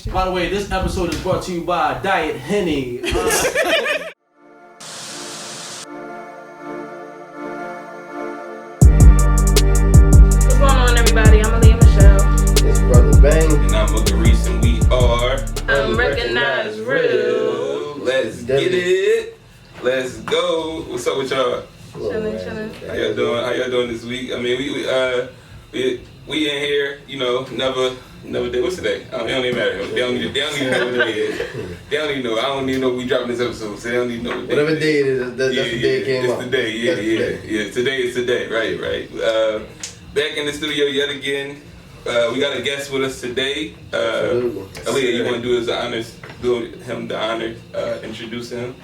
chemistry. By the way, this episode is brought to you by Diet Henny. What's going on, everybody? I'm Lateef Jackson. It's Brother Bang. And I'm Uncle Reese, and we are Unrecognized Real. Let's get it. Let's go. What's up with y'all? Chilling. How y'all doing? How y'all doing this week? I mean, we in here. You know, never did. What's today? It don't even matter. They don't even know what day it is. They don't even know. I don't even know we dropping this episode, so they don't even know what day. Whatever day it is, that's the day it came it's out. The day. Yeah. Today is the day. Right. Back in the studio yet again. We got a guest with us today. Aaliyah, you want to do us the honors? Do him the honor. Introduce him.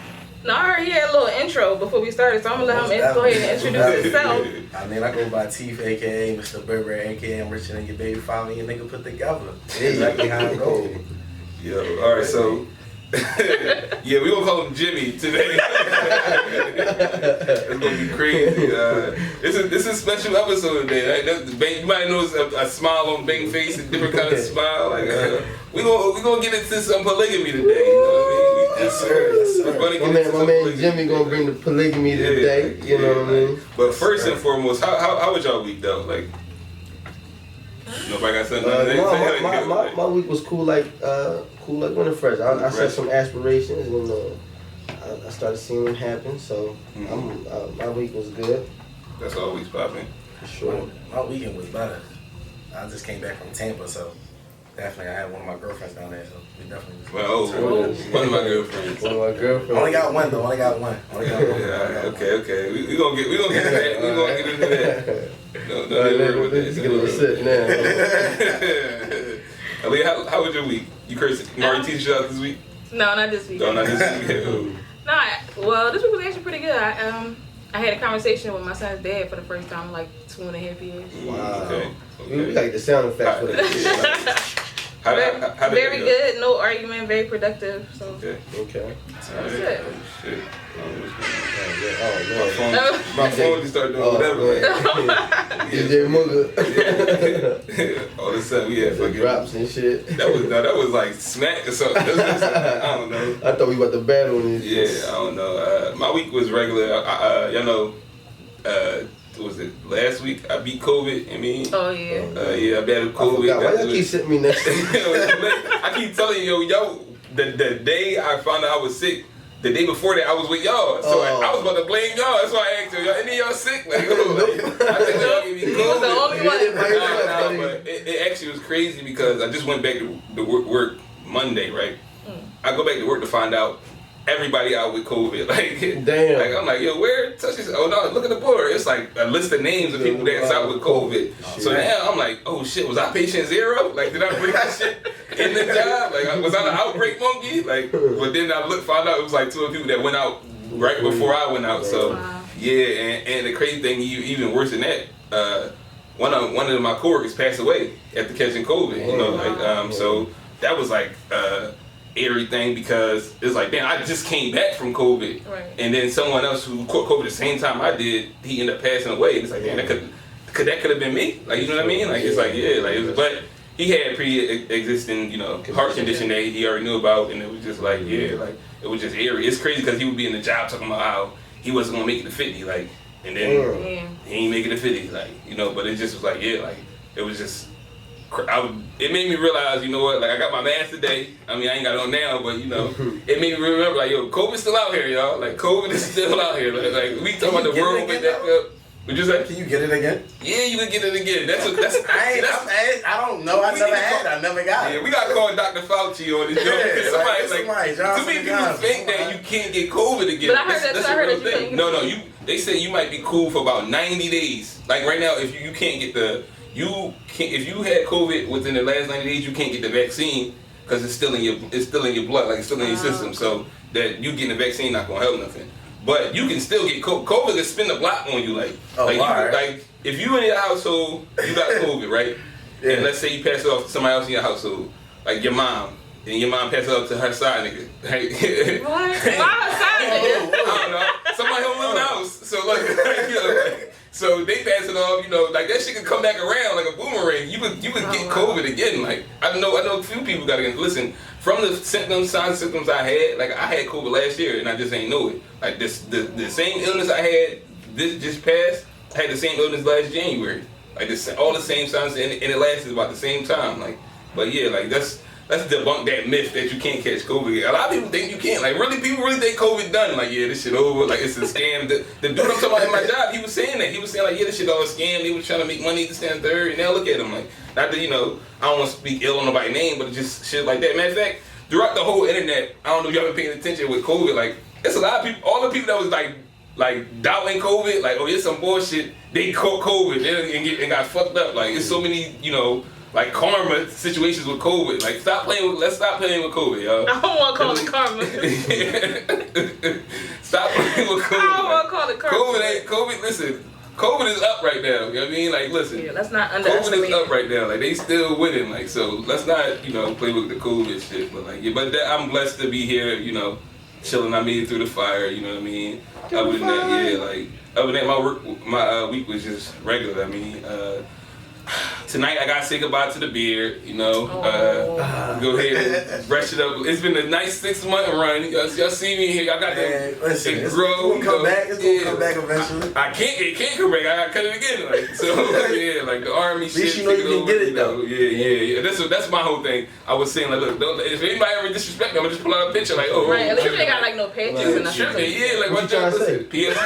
No, I already had a little intro before we started, so I'm gonna let him go ahead and introduce himself. I mean, I go by Teef, aka Mr. Burberry, aka I'm richer than your baby father, and your nigga put together. Exactly how it goes. Yo, all right, so yeah, we gonna call him Jimmy today. It's gonna be crazy. This is a special episode today. Right? You might notice a smile on Bang's face, a different kind of smile. Like we gonna get into some polygamy today. You know what I mean? Yes, sir. My man Jimmy gonna bring the polygamy today. You know what I mean? But first and foremost, how was y'all week though? Like, nobody got something to say? My week was cool like winter fresh. I set some aspirations and I started seeing them happen. So my week was good. That's always popping. For sure. My weekend was better. I just came back from Tampa, so definitely I had one of my girlfriends down there, so we definitely. Well, one of my girlfriends. Only got one though. Only got one. Okay. We gonna get into that. We gonna get into that. No, let's get a little sip now. Aaliyah, how was your week? You already teach you out this week? No, not this week. No, not this week. Well, this week was actually pretty good. I had a conversation with my son's dad for the first time in like 2.5 years. Wow. Okay. We like the sound effects for that. How did Very good, no argument, very productive. So Okay. that's it. Shit. My phone just started doing whatever. DJ Mugga. All of a sudden we had fucking drops and shit. That was like smack or something. I don't know. I thought we about to battle this. Yeah, I don't know. My week was regular. Y'all know. Was it last week? I beat COVID. I mean. Oh yeah. Yeah, I battled COVID. Why y'all keep sitting me next to me? I keep telling you, yo, the day I found out I was sick. The day before that, I was with y'all, so I was about to blame y'all. That's why I asked y'all, any of y'all sick? Like, I think y'all gave me COVID. He was the only one. But it actually was crazy because I just went back to work Monday, right? I go back to work to find out everybody out with COVID. Like, damn. Like, I'm like, yo, where? Oh no, look at the board. It's like a list of names of people that's out with COVID. So now I'm like, oh shit, was I patient zero? Like, did I bring that shit in the job? Like, was I the outbreak monkey? Like, but then I found out it was like 2 people that went out right before I went out. So yeah, and the crazy thing, even worse than that, one of my coworkers passed away after catching COVID. You know, like so that was like eerie thing because it's like, damn, I just came back from COVID, and then someone else who caught COVID the same time I did, he ended up passing away. And it's like, damn, that could have been me. Like, you know what I mean? Like, it's like, yeah, like, but he had pre-existing, you know, heart condition that he already knew about, and it was just like, yeah, like it was just eerie. It's crazy because he would be in the job talking about how he wasn't gonna make it to 50, like, and then he ain't make it to 50, like, you know. But it just was like, yeah, like it was just. It made me realize, you know what, like I got my mask today. I mean, I ain't got it on now, but you know, it made me remember, like, yo, COVID's still out here, y'all. Like, COVID is still out here. Like we talking about the world get that up. What you say? Can you get it again? Yeah, you can get it again. That's I don't know. I never had it. I never got it. Yeah, we gotta call Dr. Fauci on this. Somebody, too many people think that you can't get COVID again. But I heard that's a real thing. No, they say you might be cool for about 90 days. Like right now, if you can't get if you had COVID within the last 90 days, you can't get the vaccine because it's still in your blood, like it's still in your system. So that you getting the vaccine not gonna help nothing. But you can still get COVID. COVID can spin the block on you, like if you in your household, you got COVID, right? Yeah. And let's say you pass it off to somebody else in your household, like your mom, and your mom pass it off to her side nigga. Right? What? Why her side nigga? I don't know. Somebody who live in the house. So like, you know, like, So they pass it off, like that shit could come back around like a boomerang. You could get COVID again. Like I know a few people got to listen. From the symptoms I had, like I had COVID last year and I just ain't know it. Like the same illness I had this just passed, I had the same illness last January. Like all the same signs and it lasted about the same time. Like, but yeah, like let's debunk that myth that you can't catch COVID. A lot of people think you can't. Like people really think COVID done. Like yeah, this shit over. Like it's a scam. The dude I'm talking about in my job, he was saying that. He was saying like yeah, this shit all a scam. They was trying to make money to stand third. And now look at him. Like not that I don't want to speak ill on nobody's name, but just shit like that. Matter of fact, throughout the whole internet, I don't know if y'all been paying attention with COVID. Like it's a lot of people. All the people that was like doubting COVID, like oh it's some bullshit. They caught COVID and got fucked up. Like it's so many like karma situations with COVID. Like let's stop playing with COVID, y'all. I don't want to call it karma. Stop playing with COVID. I don't want to call it karma. COVID, listen, COVID is up right now. You know what I mean? Like listen. Yeah, let's not underestimate. COVID is up right now. Like they still winning. Like so let's not, play with the COVID shit. But like I'm blessed to be here, chilling. I made it through the fire, you know what I mean? Other than that, my week was just regular. I mean, tonight I gotta say goodbye to the beard, go ahead and brush it up. It's been a nice 6-month run. Y'all see me here. Y'all got to grow. It's gonna come back. It's gonna come back eventually. It can't come back. I gotta cut it again. Like so, yeah, like the army shit. At least you know you can get it though. Yeah. That's my whole thing. I was saying like, look, if anybody ever disrespect me, I'm gonna just pull out a picture like, oh, right. At least you ain't got like no pictures and nothing. Yeah, like what you trying to say? PS.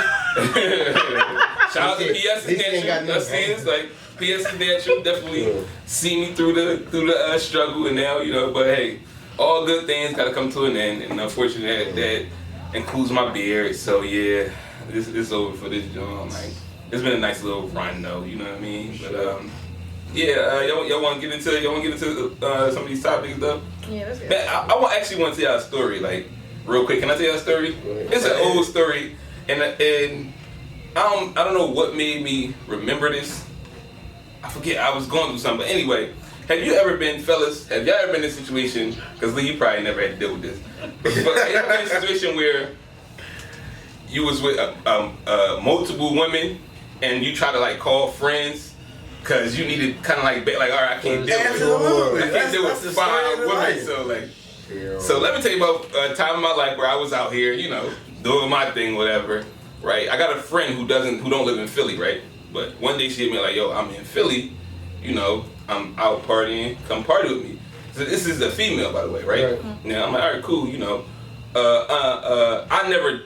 Shout out to PS and that's like. PS Natural definitely see me through the struggle and now but hey, all good things gotta come to an end, and unfortunately that includes my beard. So yeah, it's over for this joint. Like it's been a nice little run though, you know what I mean? But y'all want to get into some of these topics though? Yeah, that's good. Man, I actually want to tell y'all a story like real quick. Can I tell y'all a story? It's an old story, and I don't know what made me remember this. I forget, I was going through something, but anyway, have y'all ever been in a situation, because Lee, you probably never had to deal with this, but have you ever been in a situation where you was with multiple women and you try to like call friends because you needed kind of like all right, I can't deal with 5 women, so let me tell you about a time in my life where I was out here, doing my thing, whatever, right? I got a friend who don't live in Philly, right? But one day she hit me like, yo, I'm in Philly, I'm out partying, come party with me. So this is a female, by the way, right? Now I'm like, all right, cool, I never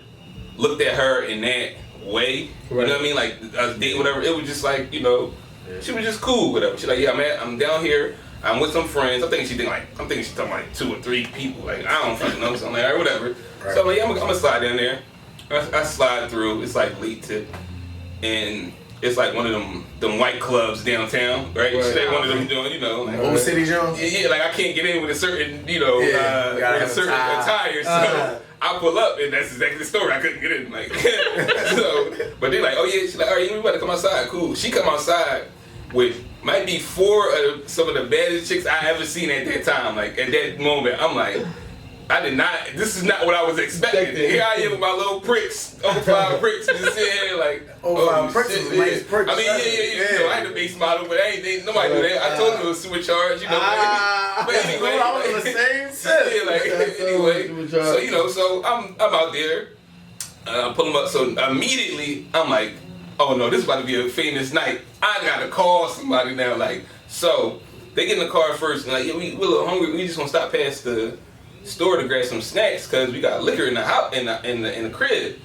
looked at her in that way, you know what I mean? Like, I was dating, whatever, it was just like, she was just cool, whatever. She's like, yeah, man, I'm down here, I'm with some friends. I'm thinking she's talking like 2 or 3 people, like, I don't fucking know, so I'm like, all right, whatever. Right. So I'm like, yeah, I'm gonna slide down there. I slide through, it's like late tip, and it's like one of them white clubs downtown, right? It's like one of them doing, like old city Jones. Yeah, like I can't get in with a certain, with a certain attire. So I pull up, and that's exactly the story. I couldn't get in, like. But they're like, oh yeah, she's like, all right, you better come outside. Cool. She come outside with might be 4 of some of the baddest chicks I ever seen at that time. Like at that moment, I'm like. This is not what I was expecting. Here I am with my little pricks, 05 pricks, just sitting here like, oh pricks shit, nice pricks. I mean, yeah. I had the base model, but nobody knew that. I told them it was supercharged, but anyway. I was on the same set. Anyway. So I'm out there, pull them up. So immediately, I'm like, oh no, this is about to be a famous night. I gotta call somebody now. Like, so they get in the car first, and like, yeah, we're a little hungry. We just gonna stop past the store to grab some snacks because we got liquor in the house in the crib.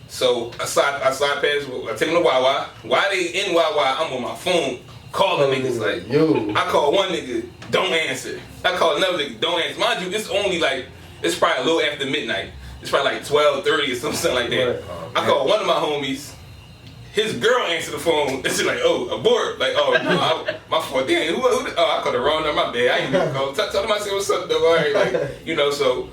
So I slide past. I take them to Wawa. While they in Wawa, I'm on my phone calling niggas like, yo. I call one nigga, don't answer. I call another nigga, don't answer. Mind you, it's only like it's probably a little after midnight. It's probably like 12:30 or something like that. I call one of my homies. His girl answered the phone, and she's like, oh, abort. Like, oh, no, my fault. Damn, I called the wrong number, my bad. I ain't even call. Tell them I said, what's up, though? All right, like, so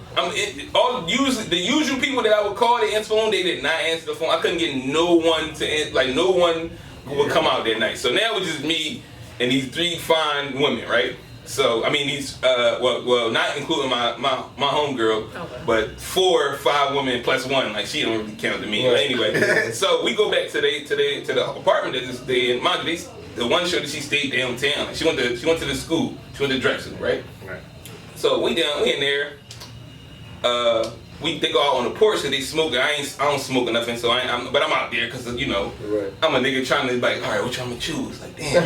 the usual people that I would call, they answer the phone, they did not answer the phone. I couldn't get no one to answer, like, no one would come out that night. So now it was just me and these 3 fine women, right? So I mean these well not including my homegirl, but 4 or 5 women plus one. Like she don't really count to me. But anyway, so we go back to the apartment that this day in mind. The one show that she stayed downtown. Like she went to the school. She went to Drexel, right? Right. So we in there. They go out on the porch because they smoke. I don't smoke or nothing, so but I'm out there because I'm a nigga trying to like, all right, what you want me to choose? Like, damn,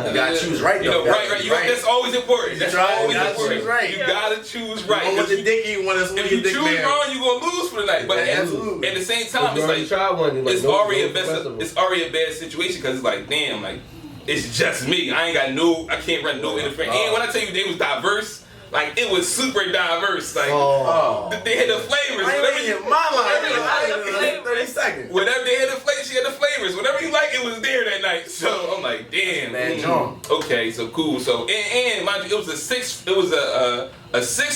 you gotta choose right. You know, right. That's always important. That's always important. Choose right. You gotta choose right. You want the dick you want to if you choose wrong, you gonna lose for the night. But at the same time, it's like it's already a bad situation because it's like, damn, like it's just me. I can't run no interference. And when I tell you they was diverse. Like it was super diverse. Like they had the flavors. I ain't 30 seconds. Whatever they had the flavors, she had the flavors. Whatever you like, it was there that night. So I'm like, damn. Okay, so cool. So and mind you, it was a sixth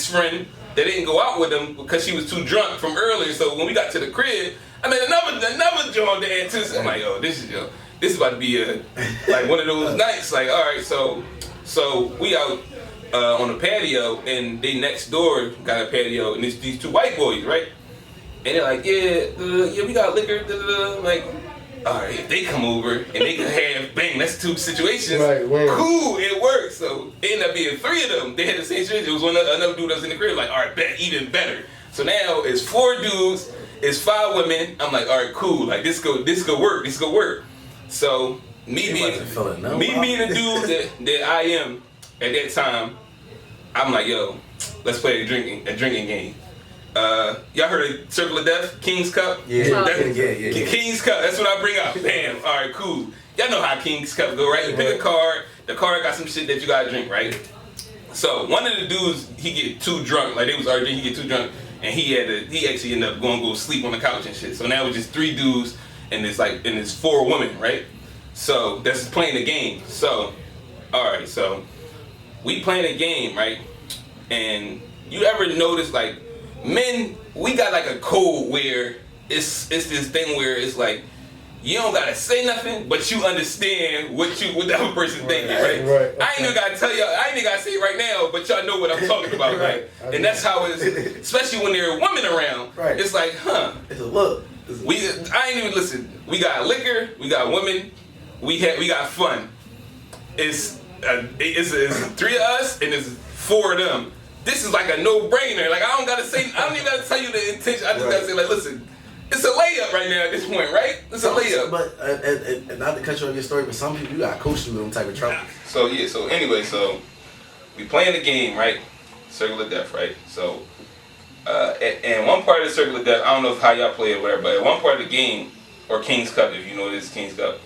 friend that didn't go out with him because she was too drunk from earlier. So when we got to the crib, I mean another joint to add to. I'm like, this is about to be like one of those nights. Like, all right, so we out. On the patio, and they next door got a patio, and it's these 2 white boys, right? And they're like, yeah, we got liquor. I'm like, all right, if they come over and they can have that's 2 situations. Right, cool, it works. So it ended up being 3 of them. They had the same situation. It was another dude that was in the crib. Like, all right, bet, even better. So now it's 4 dudes, it's 5 women. I'm like, all right, cool. Like this go work. So me being the dude that I am at that time. I'm like, yo, let's play a drinking game. Y'all heard of Circle of Death? King's Cup? Yeah. King's Cup, that's what I bring up. Bam, all right, cool. Y'all know how King's Cup go, right? You pick a card, the card got some shit that you gotta drink, right? So one of the dudes, he get too drunk, like they was arguing, he get too drunk, and he actually ended up going to go sleep on the couch and shit. So now it's just 3 dudes, and it's 4 women, right? So that's playing the game. So, all right, so we playing a game, right? And you ever notice like men, we got like a code where it's this thing where it's like you don't gotta say nothing, but you understand what the other person thinking, right? Okay. I ain't even gotta tell y'all, I ain't even gotta say it right now, but y'all know what I'm talking about, right? And that's how it is, especially when there are women around. Right. It's like, it's a look. I ain't even listen. We got liquor, we got women, we got fun. It's 3 of us and it's 4 of them. This is like a no-brainer. Like I don't even gotta tell you the intention. I just gotta say like, listen, it's a layup right now at this point, right? It's a layup. But and not to cut you off your story, but some people you got coached with them type of trouble. So we playing the game, right? Circle of Death, right? So and one part of the Circle of Death, I don't know how y'all play it, whatever, but at one part of the game, or King's Cup, if you know this King's Cup,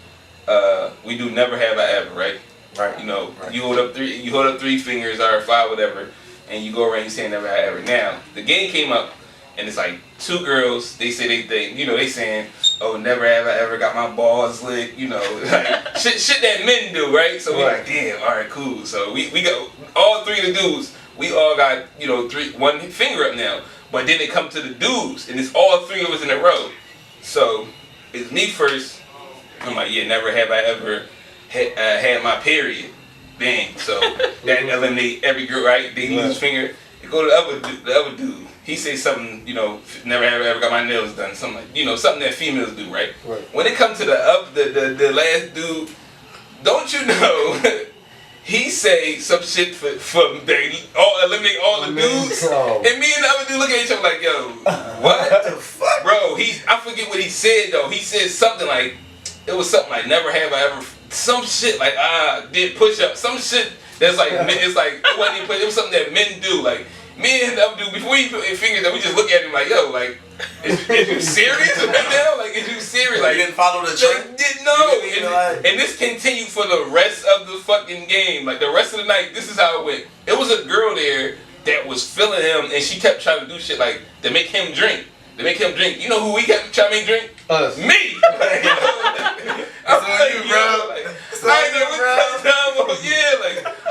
we do never have I ever, right? Right. You know, you hold up 3 fingers or 5, whatever, and you go around you saying never have I ever. Now, the game came up and it's like 2 girls, they say they saying, oh, never have I ever got my balls licked, you know, like shit that men do, right? So we like, damn, all right, cool. So we got all 3 of the dudes, we all got, 1 finger up now. But then it come to the dudes and it's all 3 of us in a row. So it's me first. I'm like, yeah, never have I ever had my period. Bang. So that eliminate every girl, right? They lose finger. You go to the other dude. He says something, never have ever got my nails done. Something like, something that females do, right? When it comes to the last dude, don't you know? He say some shit for eliminate all the dudes, and me and the other dude look at each other like, yo, what the fuck, bro? I forget what he said though. He said something like, it was something like, never have I ever, some shit like, did push up, some shit that's like, it's like, it wasn't even push, it was something that men do. Like, me and the other dude, before he put his fingers up, we just look at him like, yo, like, is you serious right now? Like, is you serious? Like, you didn't follow the trend? And this continued for the rest of the fucking game. Like, the rest of the night, this is how it went. It was a girl there that was feeling him, and she kept trying to do shit like, to make him drink. You know who we kept trying to make drink? Us. Me! I'm like, you, bro. I ain't know what time,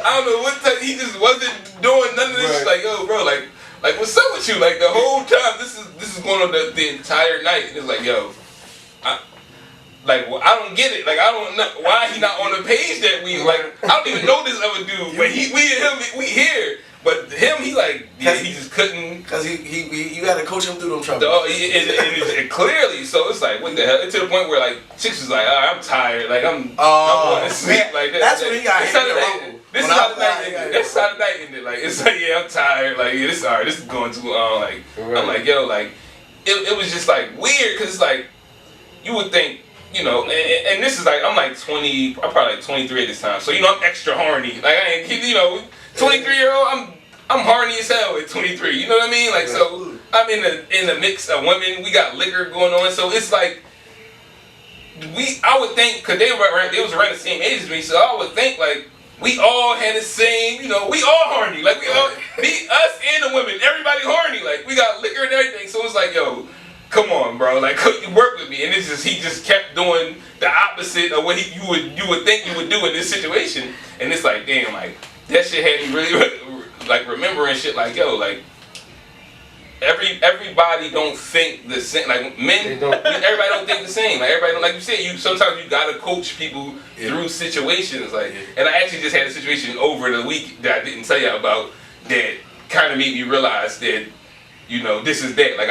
I don't know what time, he just wasn't doing none of this shit. Like, yo, bro, like, what's up with you? Like, the whole time, this is going on the entire night. And it's like, yo, Like, well, I don't get it. Like, I don't know why he not on the page that we like. I don't even know this other dude, but we and him, we here. But him, he like, yeah, he just couldn't. Cause you gotta coach him through them troubles. And clearly, so it's like, what the hell? It's to the point where like chicks was like, I'm tired. Like I'm going to sleep. Like that's when he got hit. This is how the night ended. That's how the night ended. Like it's like, yeah, I'm tired. Like yeah, this alright. This is going too long. Like I'm like, yo, like it was just like weird because it's like you would think. You know, and this is like, I'm like 20, I'm probably like 23 at this time. So, you know, I'm extra horny. Like, I ain't, you know, 23-year-old, I'm horny as hell at 23. You know what I mean? Like, so, I'm in the mix of women. We got liquor going on. So, it's like, I would think, because they was around the same age as me, so I would think, like, we all had the same, you know, we all horny. Like, we all, us and the women, everybody horny. Like, we got liquor and everything. So, it's like, yo, come on, bro. Like, could you work with me? And it's just he just kept doing the opposite of what you would think you would do in this situation. And it's like, damn, like that shit had me really like remembering shit. Like, yo, like everybody don't think the same. Like men, everybody don't think the same. Like everybody don't, like you said. Sometimes you gotta coach people through situations. Like, and I actually just had a situation over the week that I didn't tell you about that kind of made me realize that. You know, this is that. Like,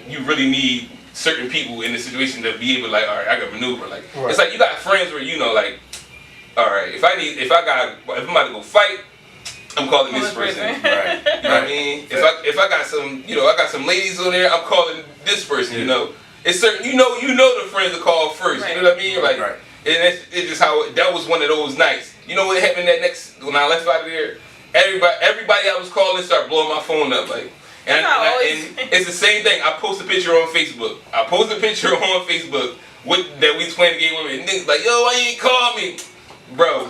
you really need certain people in the situation to be able to, like, all right, I can maneuver. Like, it's like you got friends where, you know, like, all right, if I'm about to go fight, I'm calling this person. Right. You know what I mean? If I got some, you know, I got some ladies on there, I'm calling this person, you know. It's certain, you know the friends to call first. You know what I mean? Like, and it's just how, that was one of those nights. You know what happened when I left out of there? Everybody I was calling started blowing my phone up, like, and it's the same thing. I post a picture on Facebook. that we was playing the game with me. And niggas like, yo, why you ain't call me? Bro,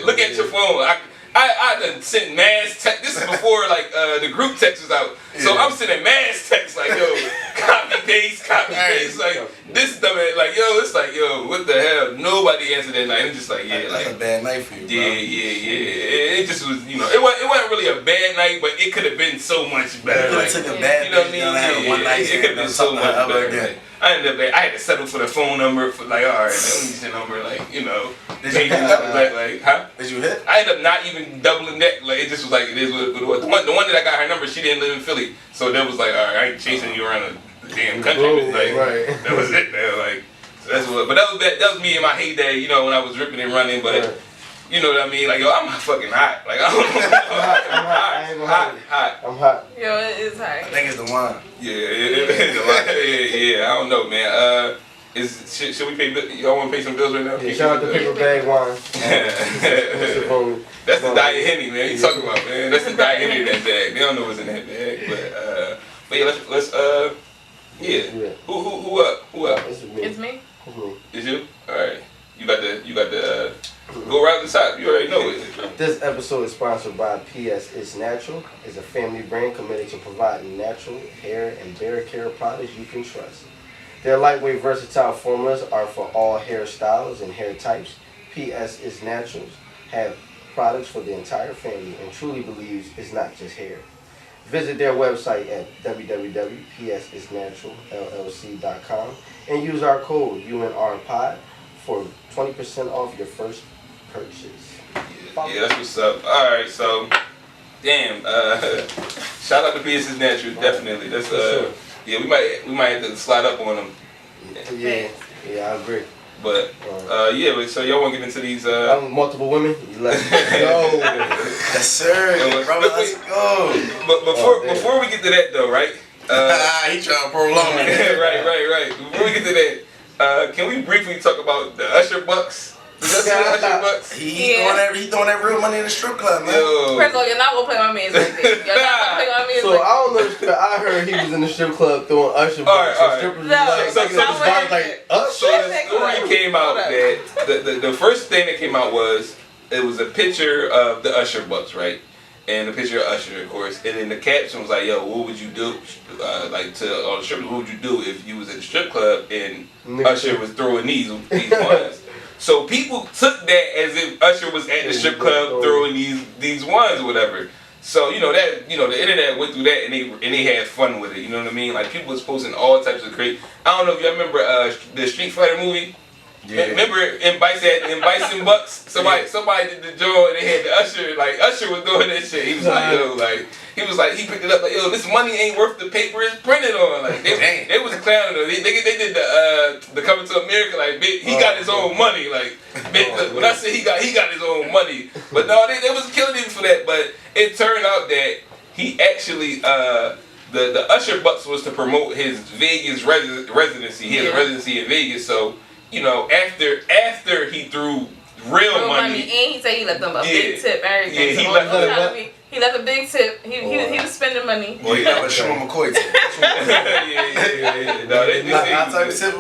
look at your phone. I done sent mass text. This is before like the group text was out. So I'm sending mass text like, yo, copy paste. Like this dumb like, yo, it's like, yo, what the hell? Nobody answered that night. I'm just like, yeah, that's like a bad night for you, bro. Yeah. It just was, you know, it wasn't really a bad night, but it could have been so much better. Like, took a bad, you know what I mean? One night, it could have been so much better. Like, I had to settle for the phone number for like, all right, let me use the number, like, you know. Did you hit? Like, huh? Did you hit? I ended up not even doubling that. Like, it just was like, it is what it was. The one that I got her number, she didn't live in Philly. So that was like, all right, I ain't chasing you around the damn country. Like, that was it, man. Like, so that's what, but that was me in my heyday, you know, when I was ripping and running, but you know what I mean? Like, yo, I'm fucking hot. Like, I don't know. I'm hot. Yo, it is hot. I think it's the wine. Yeah, I don't know, man. Should we pay? Y'all want to pay some bills right now? Yeah, shout out to Paper Bag Wine. That's the Diet Henny, man. You talking about, man? That's the Diet Henny in that bag. They don't know what's in that bag, but yeah, let's Who up? It's me. Is you? All right. You got the go right to the top. You already know it. This episode is sponsored by PS It's Natural. It's a family brand committed to providing natural hair and beard care products you can trust. Their lightweight, versatile formulas are for all hairstyles and hair types. PS It's Naturals have products for the entire family and truly believes it's not just hair. Visit their website at www.psitsnaturalllc.com and use our code UNRPOD for 20% off your first purchase. Yeah, that's what's up. All right, so damn. Shout out to PS It's Natural, definitely. That's yeah, we might have to slide up on them. Yeah, I agree. But yeah, so y'all want to get into these multiple women? Let's go. Yes, sir. Bro, let's go. But before we get to that though, right? He trying to prolong it. Right. Before we get to that, can we briefly talk about the Usher Bucks? Usher Bucks? He throwing that real money in the strip club, man. First of all, you're not gonna play my man's like this. You're not gonna play my man's so like I don't know. I heard he was in the strip club throwing Usher. All right. Strippers No, so the story came out that the first thing that came out was it was a picture of the Usher Bucks, right? And the picture of Usher, of course, and then the caption was like, "Yo, what would you do?" Like to all the strippers, what would you do if you was at the strip club and Usher was throwing these ones? So people took that as if Usher was at the strip club throwing these ones or whatever. So the internet went through that and they had fun with it. You know what I mean? Like people was posting all types of crazy. I don't know if y'all remember the Street Fighter movie. Yeah. Remember in Bison Bucks, somebody did the joint and they had the Usher. Like Usher was doing that shit. He was like, yo, like he picked it up like, yo, this money ain't worth the paper it's printed on. Like they was clowning though. They did the Coming to America. Like he got his own money. Like when I say he got his own money, but no, they was killing him for that. But it turned out that he actually the Usher Bucks was to promote his Vegas residency. He has a residency in Vegas, so. After he threw real money, and he said he left them a big tip. Everything. Yeah, he left a big tip. He was spending money. Well, he got a Sean McCoy tip. yeah. No, they say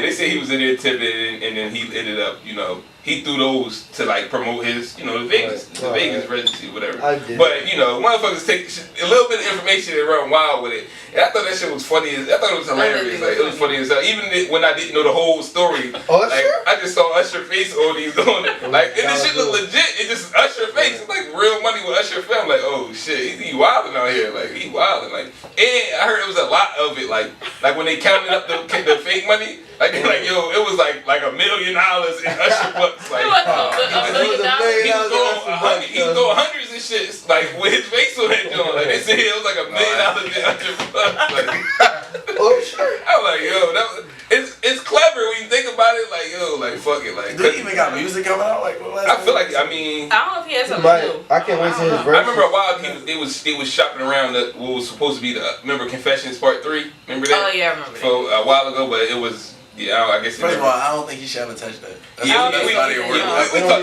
they say he was in there tipping, and then he ended up, he threw those to like promote his, the Vegas residency, whatever. But motherfuckers take a little bit of information and run wild with it. And I thought that shit was funny. I thought it was hilarious. Like it was funny as hell. Even when I didn't know the whole story, I just saw Usher face on these doing it. Like and this shit look legit. It just Usher face. It's like real money with Usher film. Like oh shit, he wilding out here. Like he wilding. Like and I heard it was a lot of it. Like when they counted up the fake money. Like yo, it was like $1 million in Usher bucks. Like $1 million. He was throwing hundreds and shit. Like with his face on that joint. Like they said it was like $1 million in Usher bucks. Like, oh sure. I'm like yo, it's clever when you think about it. Like yo, like fuck it. Like do he even got music coming out? Like I feel like I don't know if he has something new. I can't wait to his verse. I remember a while they was shopping around what was supposed to be remember Confessions Part 3. Remember that? Oh yeah, I remember for that. a while ago, but it was. Yeah, I guess. First of all, I don't think he should ever touch that. We talked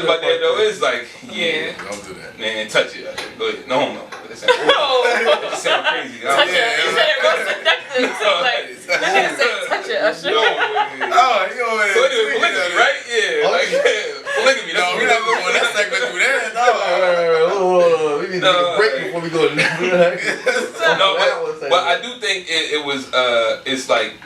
about that though. It's like, don't do that. Man, touch it. Go ahead. No. That sounds crazy. Touch it. You said it real seductive. Like, that nigga said touch it, Usher. You over there. So anyway, polygamy, right? Yeah. Like, polygamy. No, we're not going to that segment through that. No. We need to take a break before we go. But I do think it was, it's like,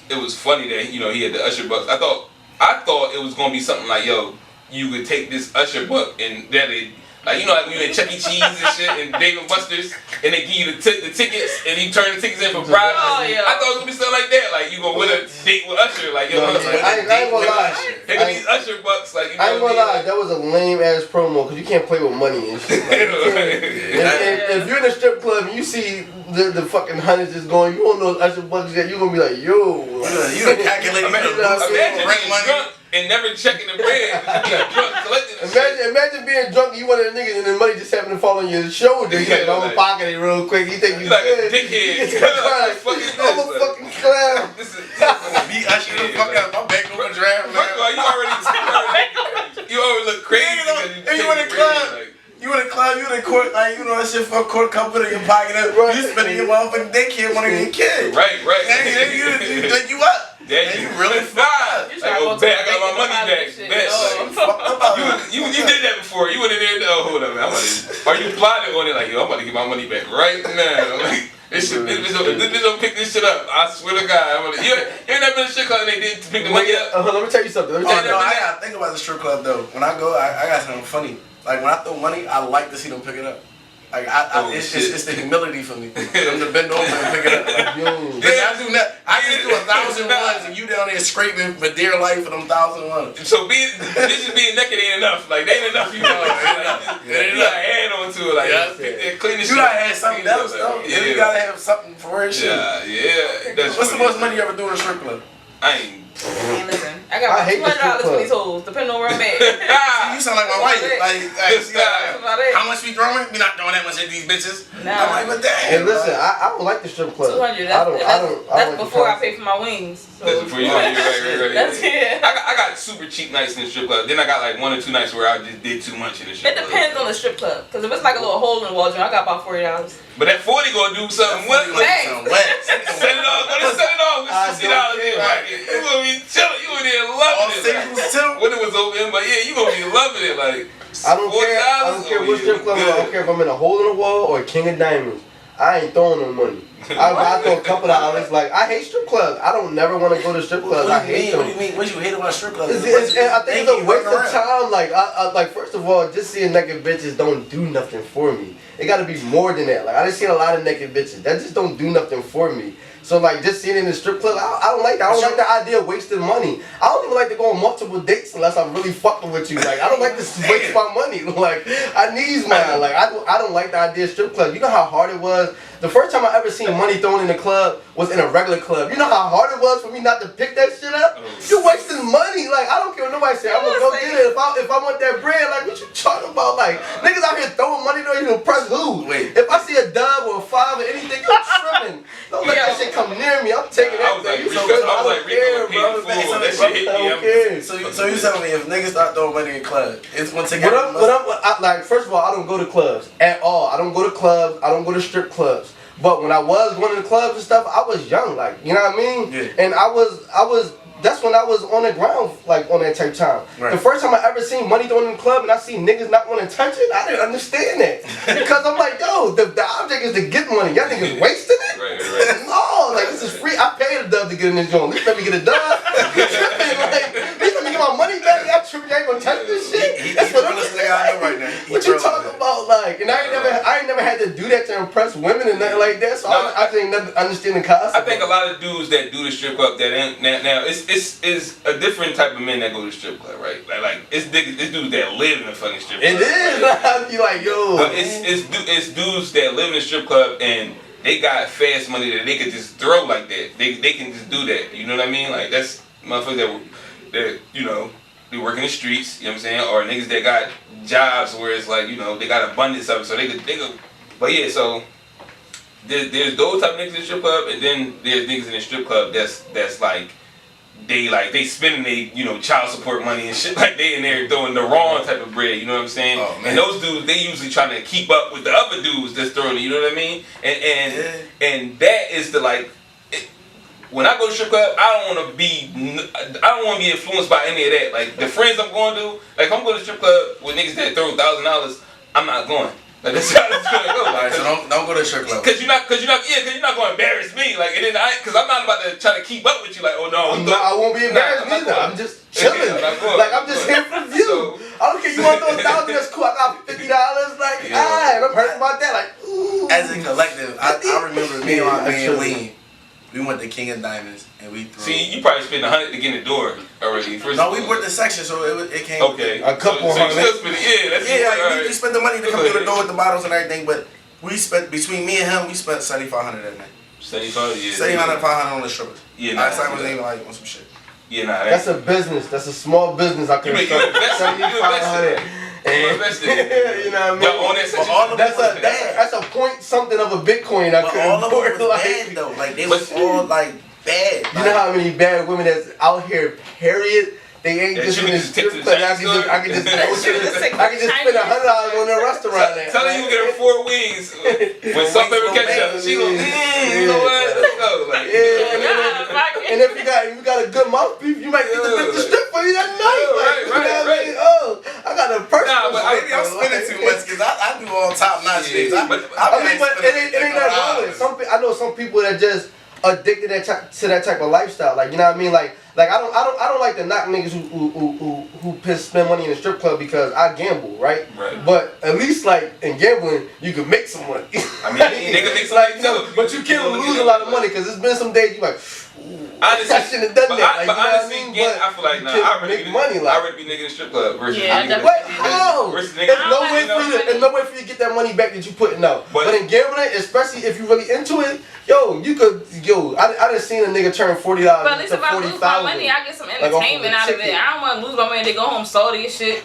it was funny that he had the Usher bucks. I thought it was gonna be something like, yo, you could take this Usher buck and that it like like when you in Chuck E. Cheese and shit and Dave and Buster's and they give you the tickets and you turn the tickets in for prizes. Oh, yeah. I thought it was gonna be something like that. Like you gonna win a date with Usher. Like yo, I ain't gonna lie. Here come these Usher bucks. Like I ain't gonna lie. That was a lame ass promo because you can't play with money and shit. Like, if you're in a strip club and you see the fucking hundreds just going, you don't know Usher bucks yet. You gonna be like, yo, you done calculated. Imagine being drunk and never checking the bread. Imagine being drunk and you one of the niggas and the money just happened to fall on your shoulder. You like, I'm gonna pocket it real quick. You think you like good. a dickhead. I'm a fucking clown. Beat Usher the fuck out. My back on the draft. You already look crazy. If you in the club. You in the club, you in the court, like, that shit for a court company in your pocket. You spending your motherfucking daycare money on your kid. Right. And you think you up. Yeah, you really fucked up. Like, bet, I got my money back. Bet. You did that before. You went in there, hold up, man. Are you plotting on it like, yo, I'm about to get my money back right now? Like, this bitch don't pick this shit up. I swear to God. You ain't never been to a strip club and they didn't pick the money up? Let me tell you something. I gotta think about the strip club, though. When I go, I got something funny. Like, when I throw money, I like to see them pick it up. Like, it's the humility for me. Them to bend over and pick it up. Like, I just do 1,000 ones and you down there scraping for dear life for them 1,000 ones. So this is being naked ain't enough. Like, they ain't enough. You gotta add on to it. Like, clean the shit. You gotta have something else, though. You gotta have something for real shit. Yeah. What's the most money you ever do in a strip club? Listen, I got $200 for these hoes, depending on where I'm at. See, you sound like my wife. Like, how much we throwing? We not throwing that much at these bitches. Nah. I'm like, but damn. Hey, listen, I don't like the strip club. $200. That's before I pay for my wings. So. That's before you right. That's it. I got super cheap nights in the strip club. Then I got like 1 or 2 nights where I just did too much in the strip club. It depends on the strip club. Because if it's like a little hole in the wall, I got about $40. But that 40 gonna do something wet. Set it off with $60 in right. You gonna be chilling. You in there loving it. When it was open, but yeah, you gonna be loving it. Like I don't care what strip club. I don't care if I'm in a hole in the wall or King of Diamonds. I ain't throwing no money. I throw a couple dollars. Like I hate strip clubs. I don't never want to go to strip clubs. I hate them. What do you mean? What you hate about strip clubs? I think it's a waste of time. Like like first of all, just seeing naked bitches don't do nothing for me. It got to be more than that. Like I just seen a lot of naked bitches that just don't do nothing for me. So like just seeing in the strip club, I don't like that. I don't like the idea of wasting money. I don't even like to go on multiple dates unless I'm really fucking with you. Like I don't like to waste my money. Like I need mine. Like I don't like the idea of strip club. You know how hard it was. The first time I ever seen money thrown in the club was in a regular club. You know how hard it was for me not to pick that shit up? You're wasting money. Like I don't care what nobody say. I'm gonna go get it. If I want that bread, like what you talking about? Like niggas out here throwing money, don't even press who. Wait. If I see a dub or a 5 or anything, you're tripping. Don't let that shit come near me. I'm taking that thing. I was like, Rico paid the fool. That shit hit me. So you telling me if niggas start throwing money in clubs, it's gonna take like first of all, I don't go to clubs at all. I don't go to clubs. I don't go to strip clubs. But when I was going to the clubs and stuff, I was young, like, you know what I mean? Yeah. And I was that's when I was on the ground, like, on that type of time. Right. The first time I ever seen money thrown in the club and I seen niggas not want to touch it, I didn't understand that. Because I'm like, yo, the object is to get money. Y'all niggas wasting it? Right. No, like, this is free. I paid a dub to get in this joint. At least let me get a dub. You tripping? Like, at least let me get my money back. Y'all tripping? Y'all ain't gonna touch this shit? That's what I'm saying. I know right now. What you talking about? Like, and I ain't never had to do that to impress women and nothing like that. So I think never understand the concept. I think a lot of dudes that do the strip club that ain't now it's a different type of men that go to the strip club, right? Like it's dudes that live in the fucking strip club. It is. I'd be like, yo. It's dudes that live in the strip club and they got fast money that they could just throw like that. They can just do that. You know what I mean? Like that's motherfuckers that you know they work in the streets. You know what I'm saying? Or niggas that got jobs where it's like you know they got abundance of it, so they could. But yeah, so. There's those type of niggas in the strip club, and then there's niggas in the strip club that's like they spending they child support money and shit like they in there throwing the wrong type of bread. You know what I'm saying? Oh, and those dudes they usually trying to keep up with the other dudes that's throwing it. You know what I mean? And that is the like. When I go to strip club, I don't want to be influenced by any of that. Like the friends I'm going to, like if I'm going to strip club with niggas that throw $1,000, I'm not going. Like that's how it's gonna go. Like, so don't go to the strip club. Cause you're not gonna embarrass me. Like and then cause I'm not about to try to keep up with you. Like oh no, I won't be embarrassed either. I'm just chilling. Like I'm just here for you. I don't care. You want those $1,000? That's cool. I got $50. Like alright, I'm hurt about that. Like ooh. As a collective, I remember me and my man Lean. We went to King of Diamonds and we threw. See, you probably spent $100 to get in the door already. No, we worked the section, so it came. Okay, a couple hundred. We spent the money to come through the door with the bottles and everything, but we spent between me and him, we spent $7,500 that night. 75, yeah. 700, 500 on the strippers. Yeah, I wasn't even like on some shit. Yeah, nah. That's a business. That's a small business. I could have started $7,500. You invested. You know what I mean? On that section, that's a point something of a Bitcoin. I couldn't all of them afford. was bad though. Like they was all like bad. You know how many bad women that's out here? Period. They ain't just in the strip club. I can just spend $100 on their restaurant. Tell her you get her 4 wings with some pepper ketchup. She go, you know what? Let's go. Like, and if you got a good mouthpiece, you might get the bitch to strip for you that night. Right. Oh, I got a personal. Nah, but I'm spending too much because I do all top notch things. But it ain't that wrong with it. I know some people that just addicted to that type of lifestyle. Like you know what I mean? Like I don't like to knock niggas who spend money in the strip club because I gamble, right? But at least like in gambling, you can make some money. I mean, nigga make some money too. But you can't lose a lot of money because there's been some days you like. I shouldn't have done that. But honestly, I feel like I make money. I'd rather be nigga in the strip club versus how? There's no way for you to get that money back that you putting out. But in gambling, especially if you really into it, I done seen a nigga turn $40 but at least if I lose my money, I get some entertainment out of it. I don't want to lose my money to go home salty and shit.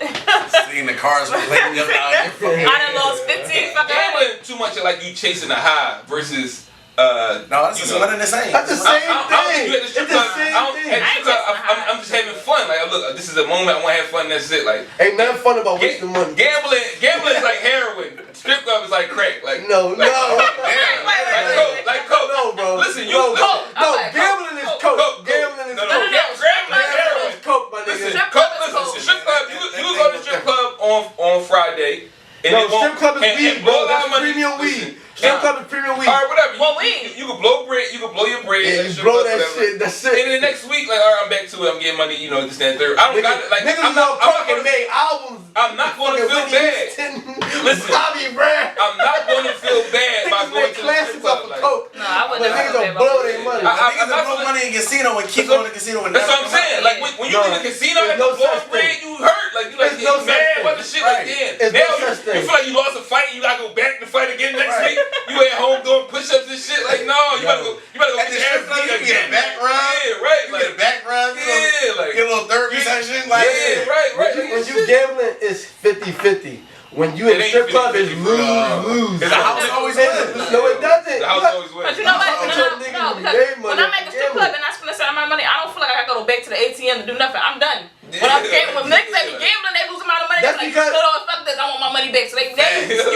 Seeing the cars playing up out there. I done lost 15 fucking gambling too much like you chasing a high versus. No, that's one and the same. That's the same thing. It's the same thing. I'm just having fun. Like, look, this is a moment I want to have fun. That's it. Like, ain't nothing fun about wasting money. Gambling is like heroin. Strip club is like crack. Like, no. Like coke. No, bro. Listen, gambling is coke. Gambling is coke. Gambling is coke, my nigga. Listen, strip club. You go to the strip club on Friday. No, strip club is weed, bro. That's premium weed. Strip club is premium weed. week. All right, whatever. Well, You can blow bread. You can blow your bread. Yeah, that you strip blow club, that whatever. shit. That's it. And then the next week, like, all right, I'm back to it. I'm getting money. You know, this and that, third. I don't got it. Like, niggas I'm not fucking gonna made albums. I'm not gonna feel bad. Listen, Bobby Brown. I'm not gonna feel bad by Niggas going made to the strip classics club. off of Like, coke. No, I But wouldn't niggas have don't blow their money. Niggas that I'm blow not- money in casino and keep going to casino and That's never what I'm come saying. out. Like when you in the casino and no the blowing such bread, thing. you hurt. Like you like There's no you such mad thing. about the shit. Right. Like damn. There's Now no you such thing. feel like you lost a fight and you gotta go back to fight again next Right. week. You at home doing push-ups and shit. Like no, you better go. You better go At get the your ass strip club, beat you get a again. back rub. Yeah, right. You get a back rub. Yeah, like get a little therapy session. Like, yeah, right. When you gambling, it's 50-50. When you in the It ain't strip club, it's 50-50, lose. The house always wins. No, it doesn't. The house always But wins. you know what? I'm telling niggas No, to because get when money, I'm at the strip gambling. club and I spend a certain amount of money, I don't feel like I gotta go back to the ATM to do nothing. I'm done. When niggas that be gambling, they lose amount of money. That's Like, because- fuck this, I want my money back. So you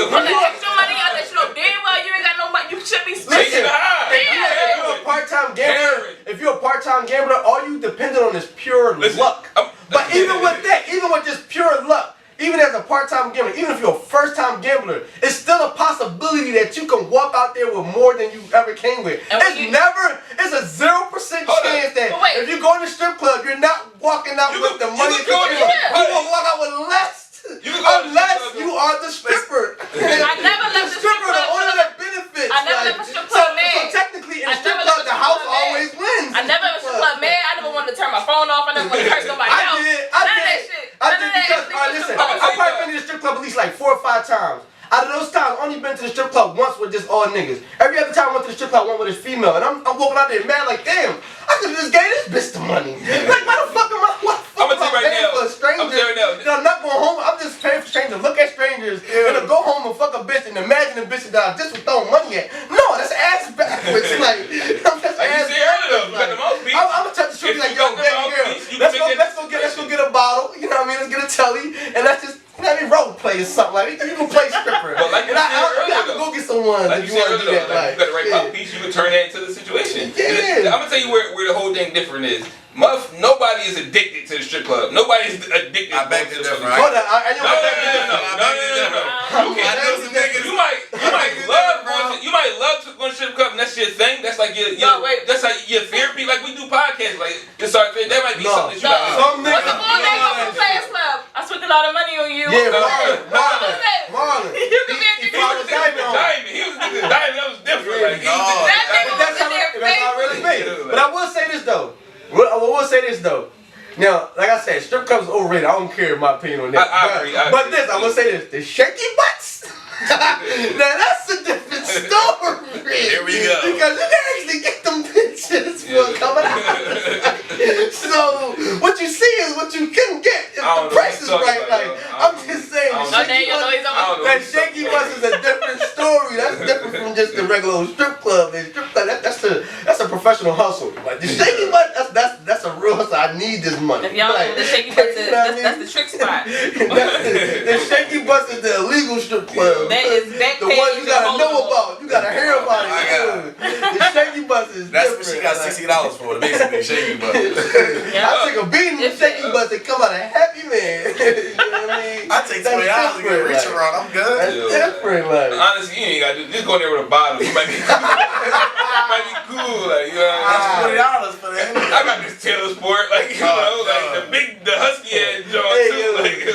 put the extra money out that you know damn well you ain't got no money. You should be Chasing the high. If you're a part-time gambler, all you dependent on is pure luck. But even with that, even with just pure luck, even as a part-time gambler, even if you're a first-time gambler, it's still a possibility that you can walk out there with more than you ever came with. And It's a 0% chance that if you go in the strip club, you're not walking out with the money that you came with. You will walk out with less. Unless you are the stripper. I never left the strip stripper, the club. owner that benefits. I never left the strip club So mad. technically, in I the strip never club, left the the house strip club mad. always wins. I never went to the club mad. I never wanted to turn my phone off. I never wanted to curse nobody I else. did. None of that shit. I None did of that. because, all right, listen, I've probably been to the strip club at least like 4 or 5 times. Out of those times, I've only been to the strip club once with just all niggas. Every other time I went to the strip club, I went with a female. And I'm walking out there mad like, damn, I could have just gave this bitch the money. Like, why the fuck am I paying for a stranger? I'm not going home. I'm just paying for strangers. Look at strangers. And to go home and fuck a bitch and imagine the bitch that I just was throwing money at. No, that's ass backwards. Like, that's ass backwards. I'm gonna touch the shorty like, yo, baby girl, let's go get a bottle. You know what I mean? Let's get a telly. And let's just, you know what I mean, role play or something. Like, you can play stripper. But like and I can go get someone like if you you want to do that. like, you got the right mouthpiece, you can turn that into the situation. Yeah. I'm gonna tell you where the whole thing different is. Nobody is addicted to the strip club. Nobody's addicted. I beg to differ. Hold on, You might love to go to strip club and that's your thing. That's like that's like your therapy. Like we do podcasts. Like this our thing. That might be something that you like. What's the full name of the players club? I spent a lot of money on you. Yeah, Marlon. You can be a He was a diamond. He was a diamond. That was different. Like that nigga was in there faithfully. But I will say this though. Now, like I said, strip clubs is overrated. I don't care my opinion on that. I agree. But this, I will say this: the shaky butts. Now that's a different story. Here we go. Because you can actually get them pictures for coming out. So what you see is what you can get if the price is right. Like I'm just saying, that shaky butts is a different story. That's different from just the regular old strip club. The strip club, that's a professional hustle. Like the shaky butt, that's a real hustle. I need this money. If y'all know the shaky butts, that's the trick spot. The shaky butts is the illegal strip club. That is back the one you gotta know about. You gotta hear about it. The shaky butts is that's different. what she got $60 for. Basically, shaky butt. I take a beating with shaky butts and come out a happy man. You know what I mean? I take $20 to get a reach around. I'm good. That's different, like. Honestly, you ain't gotta do. Just go in there with a bottle. You might be cool. Like you know. That's $20 for that. I got this Taylor Sport, like you know, like the husky ass joint too, like the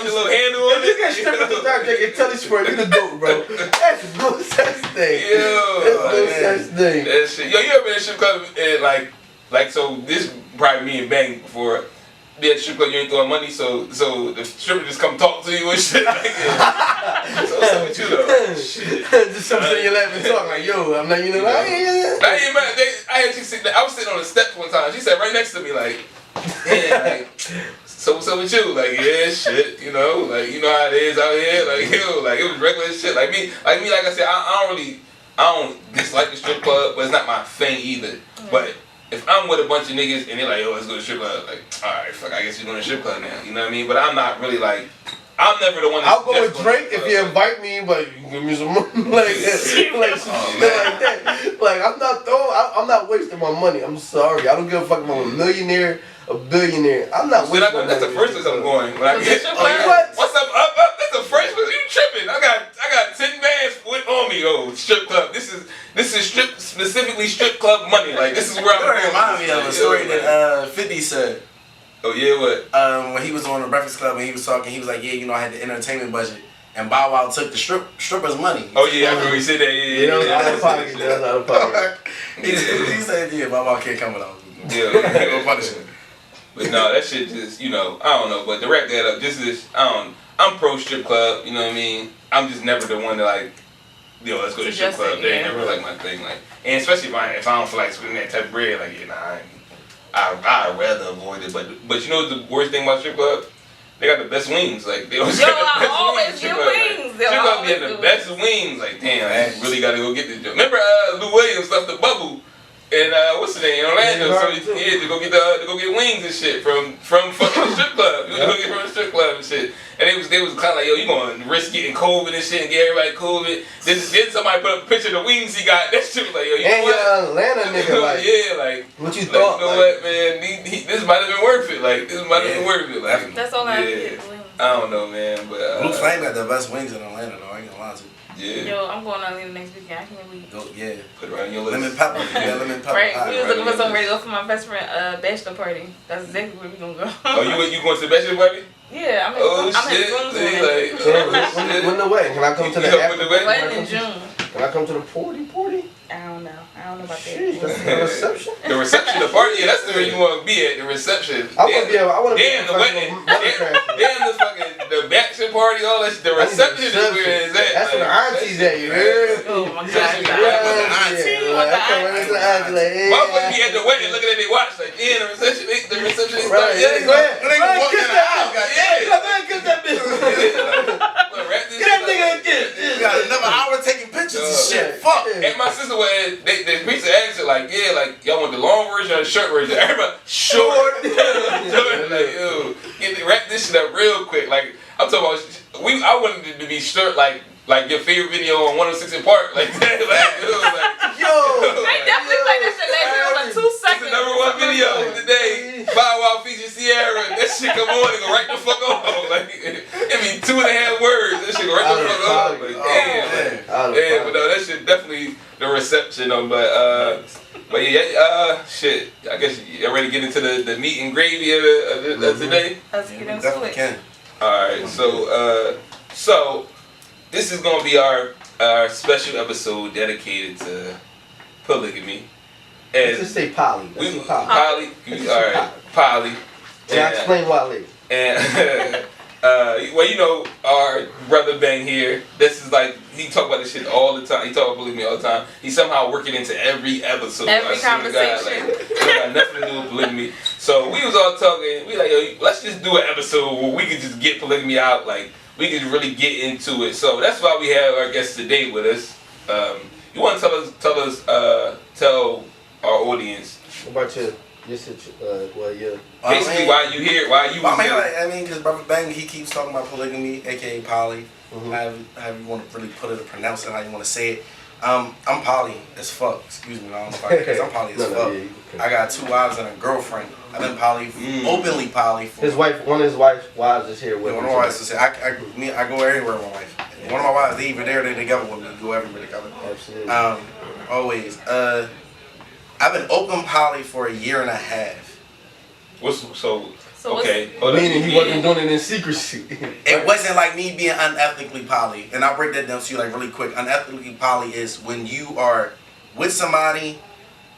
little handle on it. If you get stripped at the start drinking Telly Sport, you the dope, bro. That's no such thing. That's no such thing. That shit. Yo, you ever been in a strip club and like so this probably me and Bang before. Be at the strip club, you ain't throwing money, so the stripper just come talk to you and shit. Like, so what's up with you though? Just something in your lap and talk like, yo, I'm not, you know, like, I ain't mad. I had you sitting there. I was sitting on the steps one time. She sat right next to me, like, yeah, like, so what's up with you? Like, yeah, shit, you know, like, you know how it is out here, like, yo, like, it was regular shit. Like me, like I said, I don't dislike the strip club, but it's not my thing either. But if I'm with a bunch of niggas and they're like, yo, let's go to the strip club, like, alright, fuck, I guess you're going to the strip club now, you know what I mean? But I'm not really like, I'm never the one that's I'll go with Drake if you invite me, but you can give me some money like that. Like that. Like I'm not wasting my money. I'm sorry. I don't give a fuck if I'm a millionaire, a billionaire. I'm not wasting my money. That's the first place I'm going. When I get, what? What's up, up? That's the first place. You tripping. I got 10 bands on me, oh, strip club. This is specifically strip club money. Like this is where I'm It reminded me of a story that 50 said. Oh yeah, what? When he was on the Breakfast Club and he was talking, he was like, yeah, you know, I had the entertainment budget. And Bow Wow took the strippers' money. Oh yeah, I remember he said that. Yeah. Out of pocket. That's out of pocket. He said, yeah, Bow Wow can't come without. Yeah. No punishment. But no, that shit just, you know, I don't know. But to wrap that up, I'm pro strip club. You know what I mean? I'm just never the one to like, yo, let's go to strip club. They ain't never like my thing. Like, and especially if I don't feel like spending that type of bread, like, yeah, nah, I'd rather avoid it. But you know the worst thing about strip club? They got the best wings. Like they always got the best always wings. get wings. Strip club get the best wings. Like, damn, I really gotta go get this joint. Remember Lou Williams left the bubble. And what's the name? In Orlando, so yeah, to go get wings and shit from fucking the strip club. You go get from the strip club and shit. And they was kind of like, yo, you gonna risk getting COVID and shit and get everybody COVID. Then somebody put up a picture of the wings he got. That shit was like, yo, you know what? Atlanta nigga, like, yeah, like what you thought? You know what, man? This might have been worth it. Like this might have been worth it. Like that's all I get. I don't know, man, but Blue Flame got the best wings in Atlanta, though. I ain't gonna lie to you. Yeah. Yo, I'm going on the next weekend. I can't wait. Yeah. Put it on your list. Lemon pepper. Yeah, lemon pepper. Right. We was looking for somewhere to go for my best friend bachelor party. That's exactly where we gonna go. Oh, you going to the bachelor party? Yeah, I'm in rooms with When the wedding? Can I come to the after wedding in June. Can I come to the party? I don't know about that. Sheesh, that's the reception. The reception, the party, yeah, that's where you want to be at. The reception. I want to be damn, the wedding. Damn, the fucking the bachelor party, all that shit. The reception is where it's at. That's where the aunties at, you heard? Oh my God. Motherfuckers be at the wedding looking at their watch like, yeah, the reception is right. yeah, Go ahead. They gonna walk in the aisle. Kiss that bitch. Get that nigga a kiss. We got another hour taking pictures and shit. Fuck. At my sister wedding, the pizza asked her like, yeah, like y'all want the long version or the short version? Everybody short. Like, yo, wrap this shit up real quick. Like I'm talking about, I wanted it to be short, like your favorite video on 106 in Park, like that. Like, Yo, They definitely played that shit last year. It was like 2 seconds. It's the #1 video today. Bow Wow feature Sierra. That shit come on and go right the fuck off. Like it be 2.5 words. That shit go right the fuck off. Like, damn. Yeah, but no, that shit definitely the reception though. But yeah, shit. I guess you ready to get into the meat and gravy of today? Let's get into it. All right, so this is gonna be our special episode dedicated to polygamy. And let's just say poly. Poly. All right, poly. And I'll explain why later. And well, you know, our brother Ben here. This is like he talk about this shit all the time. He talk about polygamy all the time. He somehow working into every episode. Every conversation. It got nothing to do with polygamy. So we was all talking. We like, yo, let's just do an episode where we could just get polygamy out. Like we could really get into it. So that's why we have our guest today with us. You want to tell our audience What about your basically why you here? Why you? I mean, because Brother Bang, he keeps talking about polygamy, aka poly. However you want to really put it or pronounce it, how you want to say it. I'm poly as fuck. Excuse me, I don't know if because I'm poly as fuck. I got 2 wives and a girlfriend. I've been poly, openly poly. For one of his wife's wives is here with him. One of my wives is I go everywhere with my wife. One of my wives, they either there or they together with me. Go everywhere together. Absolutely. Always. I've been open poly for 1.5 years. Okay. Meaning he wasn't doing it in secrecy. It wasn't like me being unethically poly. And I'll break that down to you like really quick. Unethically poly is when you are with somebody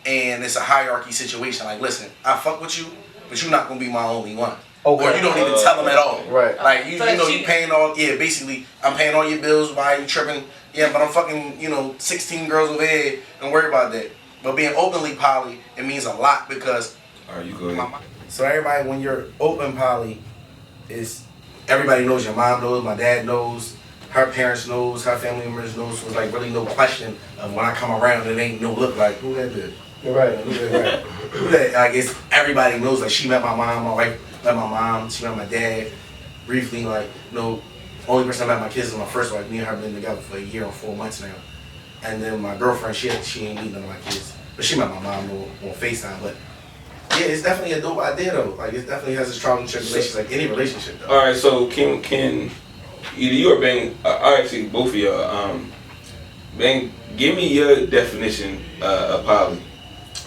and it's a hierarchy situation. Like, listen, I fuck with you, but you're not going to be my only one. Okay. Or you don't even tell them at all. Right. Like, you know, you paying all, basically, I'm paying all your bills, why you tripping? Yeah, but I'm fucking, 16 girls over here. Don't worry about that. But being openly poly, it means a lot because... Alright, you go ahead. So everybody, when you're open poly, everybody knows. Your mom knows, my dad knows, her parents knows, her family members knows. So it's like really no question of when I come around, it ain't no look like, who that bitch? Right. Who that? I guess everybody knows, like she met my mom, my wife met my mom, she met my dad. Briefly, only person I met my kids is my first wife. Me and her been together for 1 year and 4 months now. And then my girlfriend, she ain't meet none of my kids. But she met my mom on FaceTime. But yeah, it's definitely a dope idea though. Like it definitely has its trials and tribulations, like any relationship though. Alright, so can either you or Ben, actually both of y'all, Man, give me your definition of poly.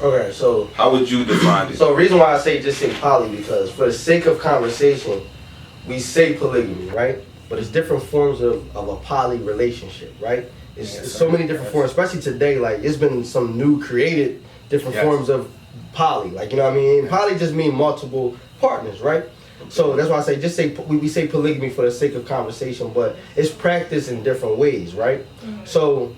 Okay, so How would you define it? So the reason why I say just say poly, because for the sake of conversation, we say polygamy, right? But it's different forms of a poly relationship, right? It's so many different forms, especially today. Like, it's been some new created different forms of poly. Like, you know what I mean? Poly just mean multiple partners, right? So that's why I say just say we say polygamy for the sake of conversation, but it's practiced in different ways, right? So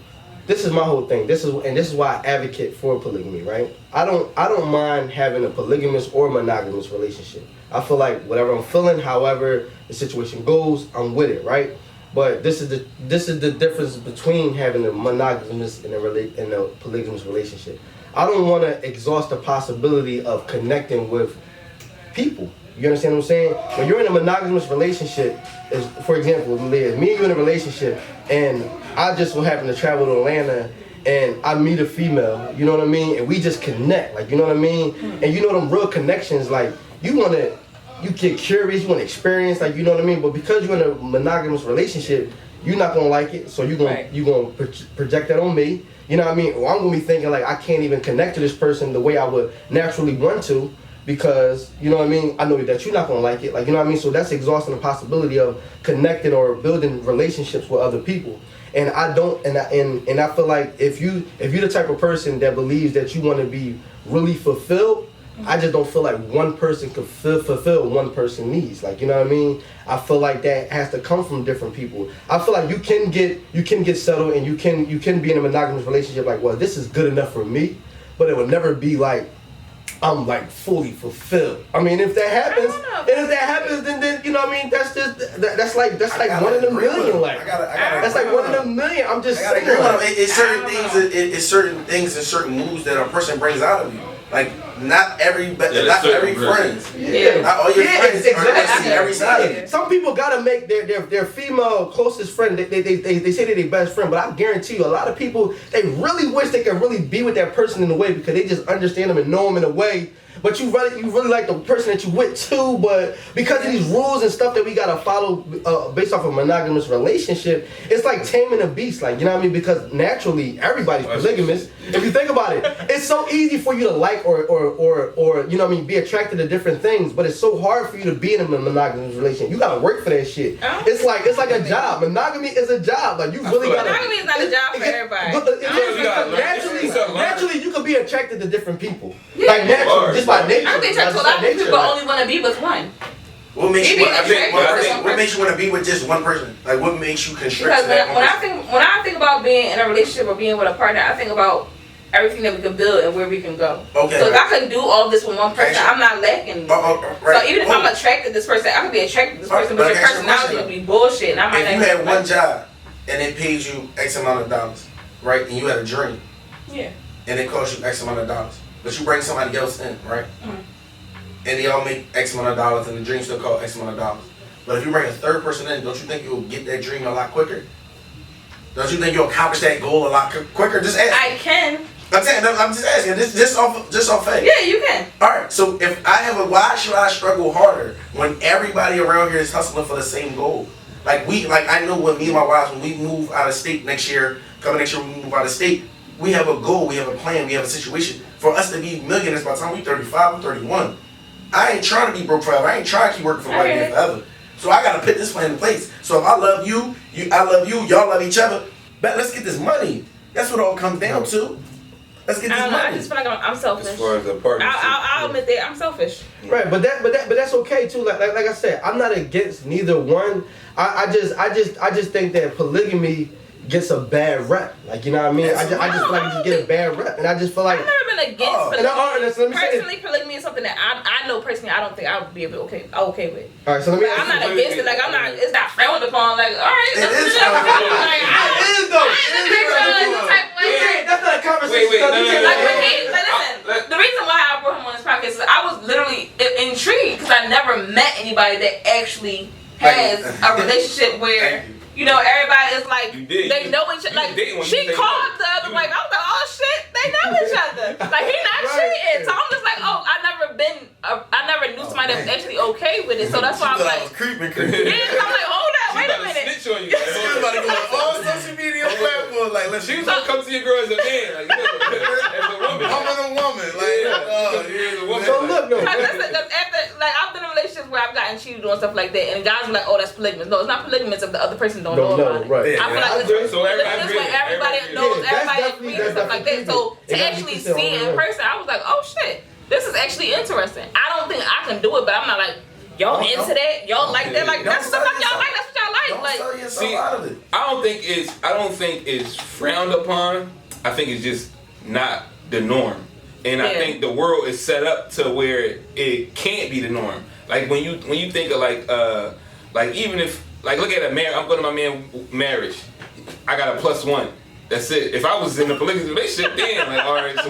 this is my whole thing. This is why I advocate for polygamy, right? I don't mind having a polygamous or monogamous relationship. I feel like whatever I'm feeling, however the situation goes, I'm with it, right? But this is the difference between having a monogamous and a polygamous relationship. I don't want to exhaust the possibility of connecting with people. You understand what I'm saying? When you're in a monogamous relationship, for example, me and you in a relationship, and I just so happen to travel to Atlanta, and I meet a female, you know what I mean? And we just connect, like, you know what I mean? And you know them real connections, like, you get curious, you want to experience, like, you know what I mean? But because you're in a monogamous relationship, you're not gonna like it, so you're gonna project that on me. You know what I mean? Or I'm gonna be thinking like I can't even connect to this person the way I would naturally want to, because you know what I mean. I know that you're not gonna like it, like, you know what I mean. So that's exhausting the possibility of connecting or building relationships with other people. And I don't, and I feel like if you're the type of person that believes that you want to be really fulfilled, I just don't feel like one person could fulfill one person's needs. Like, you know what I mean? I feel like that has to come from different people. I feel like you can get settled and you can be in a monogamous relationship like, well, this is good enough for me, but it would never be like I'm like fully fulfilled. I mean, if that happens, then you know what I mean, that's like one in a million. Like that's like one in a million. I'm just saying. It's certain things and certain moves that a person brings out of you. Like not every friend. Yeah. Not all your friends exactly. every side. Some people gotta make their female closest friend. They say they're their best friend, but I guarantee you, a lot of people they really wish they could really be with that person in a way because they just understand them and know them in a way. But you really like the person that you with too, but because of these rules and stuff that we gotta follow based off a monogamous relationship, it's like taming a beast, like, you know what I mean? Because naturally everybody's polygamous. If you think about it, it's so easy for you to like or you know what I mean, be attracted to different things, but it's so hard for you to be in a monogamous relationship. You gotta work for that shit. It's like a job. Monogamy is a job. Like you really gotta. Monogamy is not a job for everybody. Naturally, you could be attracted to different people. Like naturally, just by nature. I think a lot of people only want to be with one. What makes you want to be with just one person? Like what makes you constrict? Because when I think about being in a relationship or being with a partner, I think about everything that we can build and where we can go. Okay. So if I can do all this with one person, I'm not lacking. Right. So even if I'm attracted to this person, I could be attracted to this person, but your personality would be bullshit. And I might if you had one job and it paid you X amount of dollars, right, and you had a dream, and it cost you X amount of dollars, but you bring somebody else in, right, and they all make X amount of dollars, and the dream still costs X amount of dollars. But if you bring a third person in, don't you think you'll get that dream a lot quicker? Don't you think you'll accomplish that goal a lot quicker? Just ask. I can. I'm just asking. Just off faith. Yeah, you can. All right. So if I have why should I struggle harder when everybody around here is hustling for the same goal? Like I know when me and my wife, when we move out of state next year, when we move out of state, we have a goal, we have a plan, we have a situation for us to be millionaires by the time we're 35 or 31. I ain't trying to be broke forever. I ain't trying to keep working for white man forever. So I gotta put this plan in place. So if I love you, I love you, y'all love each other. But let's get this money. That's what it all comes down to. Let's get this money. I just feel like I'm selfish. As far as the partnership, I'll admit that I'm selfish. Right, but that's okay too. Like I said, I'm not against neither one. I just think that polygamy gets a bad rep. Like, you know what I mean? I just feel like it just get a bad rep, and I just feel like I've never been against polygamy. Personally, polygamy is something that I know personally. I don't think I would be able okay with. All right, so let me. I'm not against it. Like it's not frowned upon. Like all right, it is though. That's not a conversation. Listen. The reason why I brought him on this podcast is I was literally intrigued because I never met anybody that actually has a relationship where. You know, everybody is like, they know each other. Like, she called the other wife. I was like, oh shit, they know each other. Like, he not cheating. So I'm just like, oh, I never knew somebody that was actually okay with it. So that's why I'm like, creeping. Yeah, I'm like, hold up, wait a minute. Snitch on you. Everybody go on all social media platforms. Like, She was gonna come to your girl as a man, like, as a woman. Woman. Like, as a woman. So look, no. After, like, I've been in relationships where I've gotten cheated on stuff like that, and guys were like, "Oh, that's polygamous." No, it's not polygamous if the other person don't know about it. Right. I feel like this So everybody knows, everybody agrees and stuff like that. So to actually see it in person, I was like, "Oh shit, this is actually interesting." I don't think I can do it, but I'm not like, y'all into that, y'all like that, like that's stuff like y'all like, that's what y'all like. Like, sell yourself out of it. I don't think it's frowned upon. I think it's just not the norm. And I think the world is set up to where it can't be the norm. Like when you think of like even if like look at a marriage, I'm going to my man marriage. I got a +1. That's it. If I was in a polygamous relationship, then like all right. So who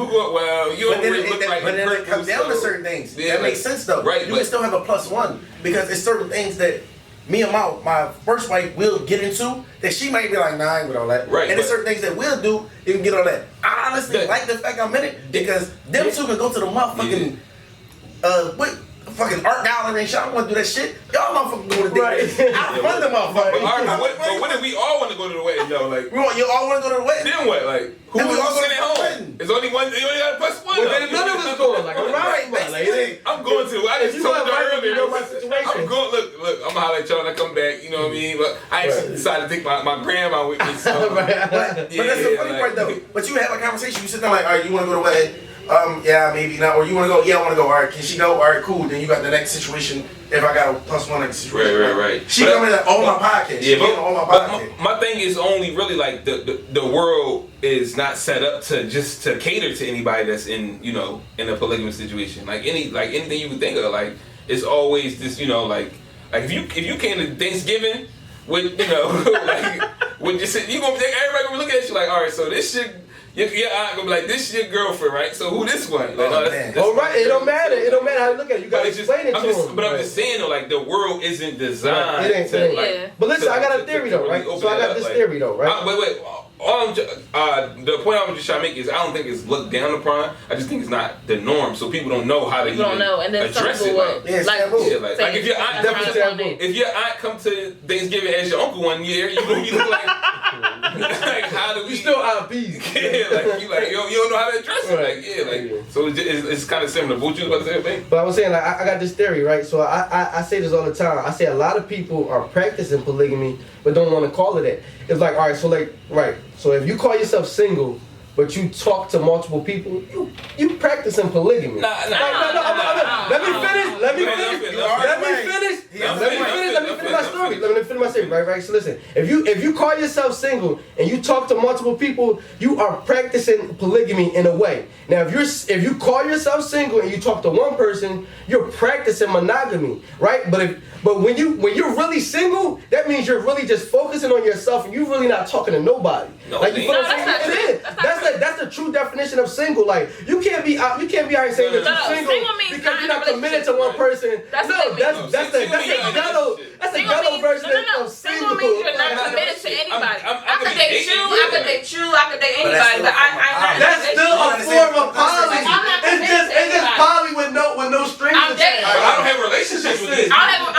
go? Well, you don't really look like. But then it comes down to certain things. Yeah, that makes sense though. Right. You can still have a +1 because it's certain things that me and my first wife will get into that she might be like, nah, I ain't with all that. Right. And there's certain things that we'll do, you can get all that. I honestly like the fact I'm in it because them two can go to the motherfucking fucking art gallery and shit. I don't want to do that shit. Y'all motherfucking go to the Right. I run the motherfucker. But what if we all want to go to the wedding though? Like, you all want to go to the wedding? then what? Like, who Then we all go sitting to at the home? wedding. There's only one. You only got a +1. Well, then none of us going. Like, Right, I'm going to. I just you told know you my earlier. situation. I'm going. Look. I'm gonna holler at y'all when I come back. You know what I mean? But I actually decided to take my grandma with me. So. But that's the funny part though. But you have a conversation. You sit there like, all right, you want to go to the wedding? Yeah, maybe not. Or you want to go? Yeah, I want to go. All right, can she go? All right, cool. Then you got the next situation. If I got a +1 next situation, Right. She coming to all my podcasts. Yeah, but my thing is only really like the world is not set up to just to cater to anybody that's in in a polygamous situation. Like anything you would think of, like it's always this like if you came to Thanksgiving with like with just you gonna everybody gonna look at you like, all right, so this shit. Your aunt gonna be like, this is your girlfriend, right? So who this one? Like, man. Right, it don't matter. It don't matter how you look at it. You gotta explain it to them. But I'm just saying though, like the world isn't designed It ain't. to. But listen, I got a theory though, right? So I got this theory though, right? Wait. The point I'm just trying to make is I don't think it's looked down upon. I just think it's not the norm, so people don't know how to and then address some it. Like if your aunt come to Thanksgiving as your uncle one year, you look like how do we? You still IPs. Like you don't know how to address it. So it's kind of similar. What you about to say, babe? But I was saying, like, I got this theory, right? So I say this all the time. I say a lot of people are practicing polygamy, but don't want to call it that. It's like, all right, so like, right. So if you call yourself single, but you talk to multiple people, you practicing polygamy. No. Let me finish. Let me finish my story. Right. So listen, if you call yourself single and you talk to multiple people, you are practicing polygamy in a way. Now, if you call yourself single and you talk to one person, you're practicing monogamy, right? But when you're really single, that means you're really just focusing on yourself and you're really not talking to nobody. No, Like, you feel what I'm saying? that's It is. That's the true definition of single. Like, you can't be out here saying that you're single because you're not committed to one person. That's the ghetto version of single. Single means you're not committed to anybody. I could date you. I could date anybody. But I'm not. That's still a form of poly. I'm not committed to It's just anybody. poly with no strings attached. But I don't have relationships with this. I have a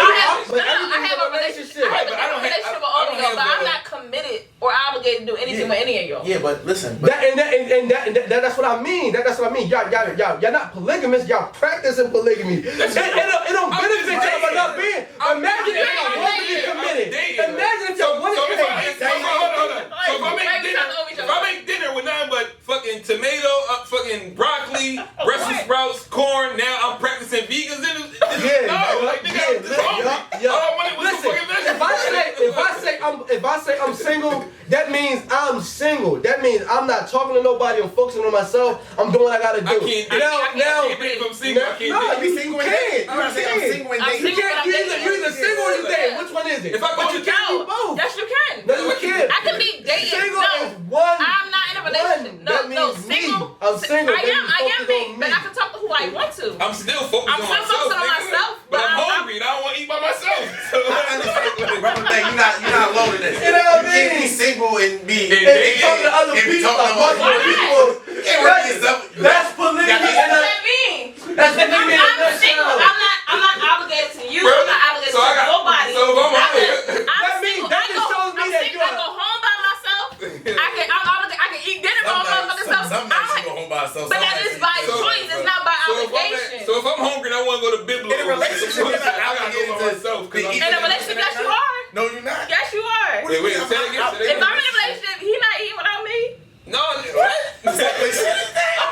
relationship. I have a relationship with all of y'all, but I'm not committed or obligated to do anything with any of y'all. Yeah, but listen. That's what I mean. That's what I mean. Y'all not polygamous. Y'all practicing polygamy. It don't benefit y'all by not being. Imagine if y'all want to be committed. Imagine if y'all want to be committed. So if I make dinner with nothing but fucking tomato, fucking broccoli, Brussels sprouts, corn, now I'm practicing vegans. Listen, if I say I'm single, that means I'm single. That means I'm not talking to nobody. I'm focusing on myself. I'm doing what I gotta do. I can't if I'm single. I can't. No, you single. You can't. I'm single and dating. You either single or you dating. Which one is it? If I go to do both. Yes, you can. No, you can't. I can be dating. Single No, is one. I'm not in a relationship. That No, means single. me. I'm single. I am me, but I can talk to who I want to. I'm still focused on myself. But I'm hungry and I don't want to eat by myself. So you're not alone in this. You know what I You can't mean? be single and be talking to other people. You can't work yourself. That's polygamy. What does that mean? That's polygamy. I'm single. I'm not obligated to you. I'm not obligated to nobody. So if I'm That just shows me that I go home by myself. myself. But that is by choice. It's not by obligation. So if I'm hungry and I want to go to Biblo, in a relationship, you're not I gotta go by myself. In a relationship, yes, you are. No, you're not. Yes, you are. Wait, say it again. If I'm in a relationship, he not eating without me. No, what? I'm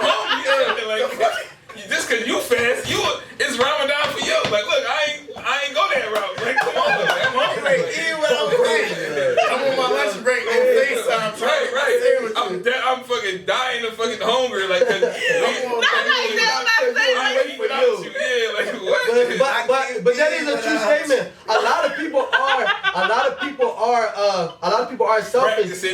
hungry. Yeah, like, just cause you fast, it's Ramadan for you. Like, look, I ain't go that route. Like, come on, like, I'm hungry. I'm on my lunch break on FaceTime. Right. I'm fucking dying of fucking hunger. Like, I'm waiting without you. Yeah, like what? But that is a true statement. A lot of people are selfish.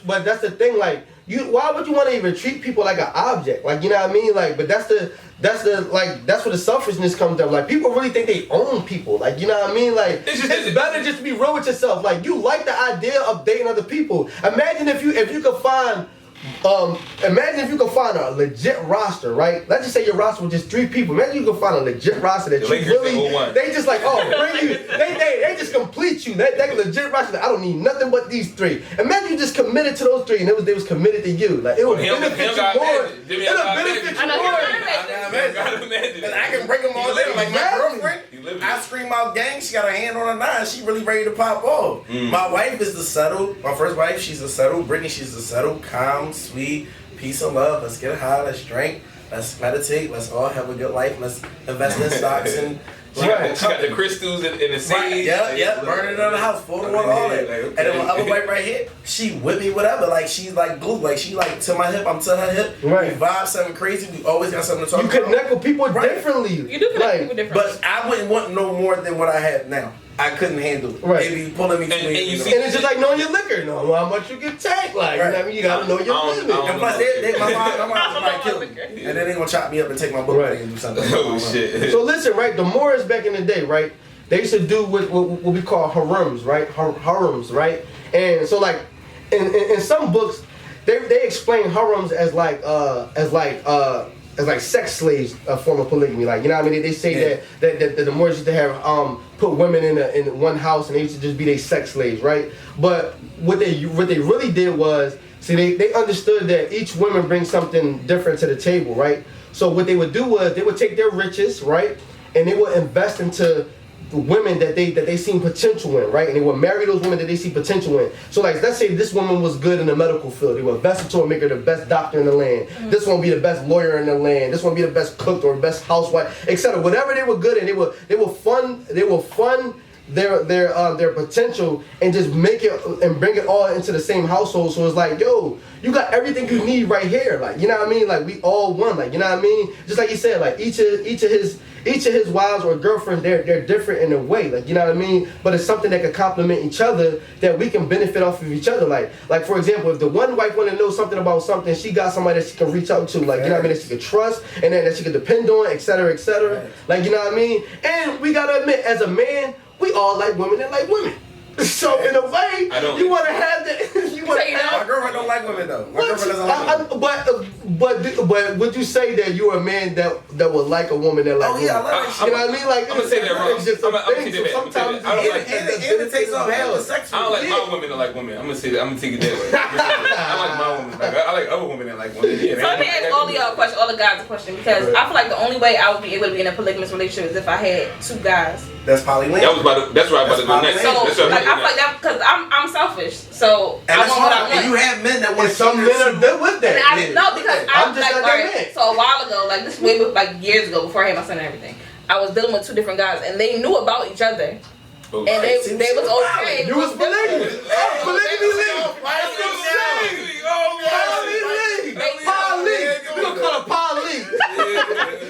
But that's the thing. Like, why would you want to even treat people like an object? Like, you know what I mean? Like, but that's where the selfishness comes from. Like, people really think they own people. Like, you know what I mean? Like, it's better just to be real with yourself. Like, you like the idea of dating other people. Imagine if you could find a legit roster, right? Let's just say your roster was just 3 people. Imagine you could find a legit roster that they just like, bring you. They just complete you. That legit roster. Like, I don't need nothing but these 3. Imagine you just committed to those 3, and they was committed to you. Like, it would benefit you more. It would benefit you more. I can break them all in. Like my girlfriend, I scream out gang. She got her hand on her 9. She really ready to pop off. My wife is the settle. My first wife, she's the settle. Brittany, she's the settle. Calm, sweet, peace and love. Let's get high. Let's drink. Let's meditate. Let's all have a good life. Let's invest in stocks and. She got the crystals in the sage. Yeah. Burning it on the house. Photo on all that. And then my other wife right here, she with me, whatever. Like, she's like glue. Like, she like to my hip, I'm to her hip. Right. We vibe something crazy. We always got something to talk about. You connect with people differently. You do connect with people differently. But I wouldn't want no more than what I have now. I couldn't handle it. Right. Maybe pulling me And you And it's just like knowing your liquor. Know how much you can take. Like, you know what I mean? You gotta know your limit. And plus, my mom might kill me. And then they gonna chop me up and take my book and do something. Oh, shit. So listen, right? The Moors back in the day, right? They used to do what we call harems, right? Harems, right? And so, like, in some books, they explain harems as like sex slaves, a form of polygamy. Like, you know what I mean? They say that the Moors used to have put women in one house and they used to just be their sex slaves, right? But what they really did was, see, they understood that each woman brings something different to the table, right? So what they would do was they would take their riches, right, and they would invest into the women that they seen potential in, right? And they would marry those women that they see potential in. So, like, let's say this woman was good in the medical field. They would invest into her, make her the best doctor in the land. This one would be the best lawyer in the land. This one would be the best cook or best housewife, etc. Whatever they were good in, they will fund their potential and just make it and bring it all into the same household. So it's like, yo, you got everything you need right here. Like, you know what I mean? Like, we all one. Like, you know what I mean? Just like you said, like each of his wives or girlfriends, they're different in a way. Like, you know what I mean? But it's something that can complement each other, that we can benefit off of each other. Like for example, if the one wife want to know something about something, she got somebody that she can reach out to. Like, you know what I mean? That she can trust and then that she can depend on, etc., etc. Like, you know what I mean? And we gotta admit, as a man, we all like women that like women. So in a way, you want to have that. My girlfriend don't like women though. My girlfriend doesn't like women. But would you say that you're a man that would like a woman that like women? I love it. You know what I mean? Like, I'm gonna say that wrong. It's just a thing. So sometimes it takes off half the sex. I don't like my women that like women. I'm gonna say that. I'm gonna take it that way. I like my women. Like, I like other women that like women. Yeah, so let me ask all of y'all a question, all the guys a question, because I feel like the only way I would be able to be in a polygamous relationship is if I had 2 guys. That's polygamy. That's where I'm about to go next. So like, I feel like that because I'm selfish. So and I want what I want. And you have men that want some men are good with that. No, because I'm just like, right, so a while ago, like this way like years ago before I had my son and everything, I was dealing with 2 different guys and they knew about each other. And they was okay. You was polygamy. Polygamy league. We gonna call it poly.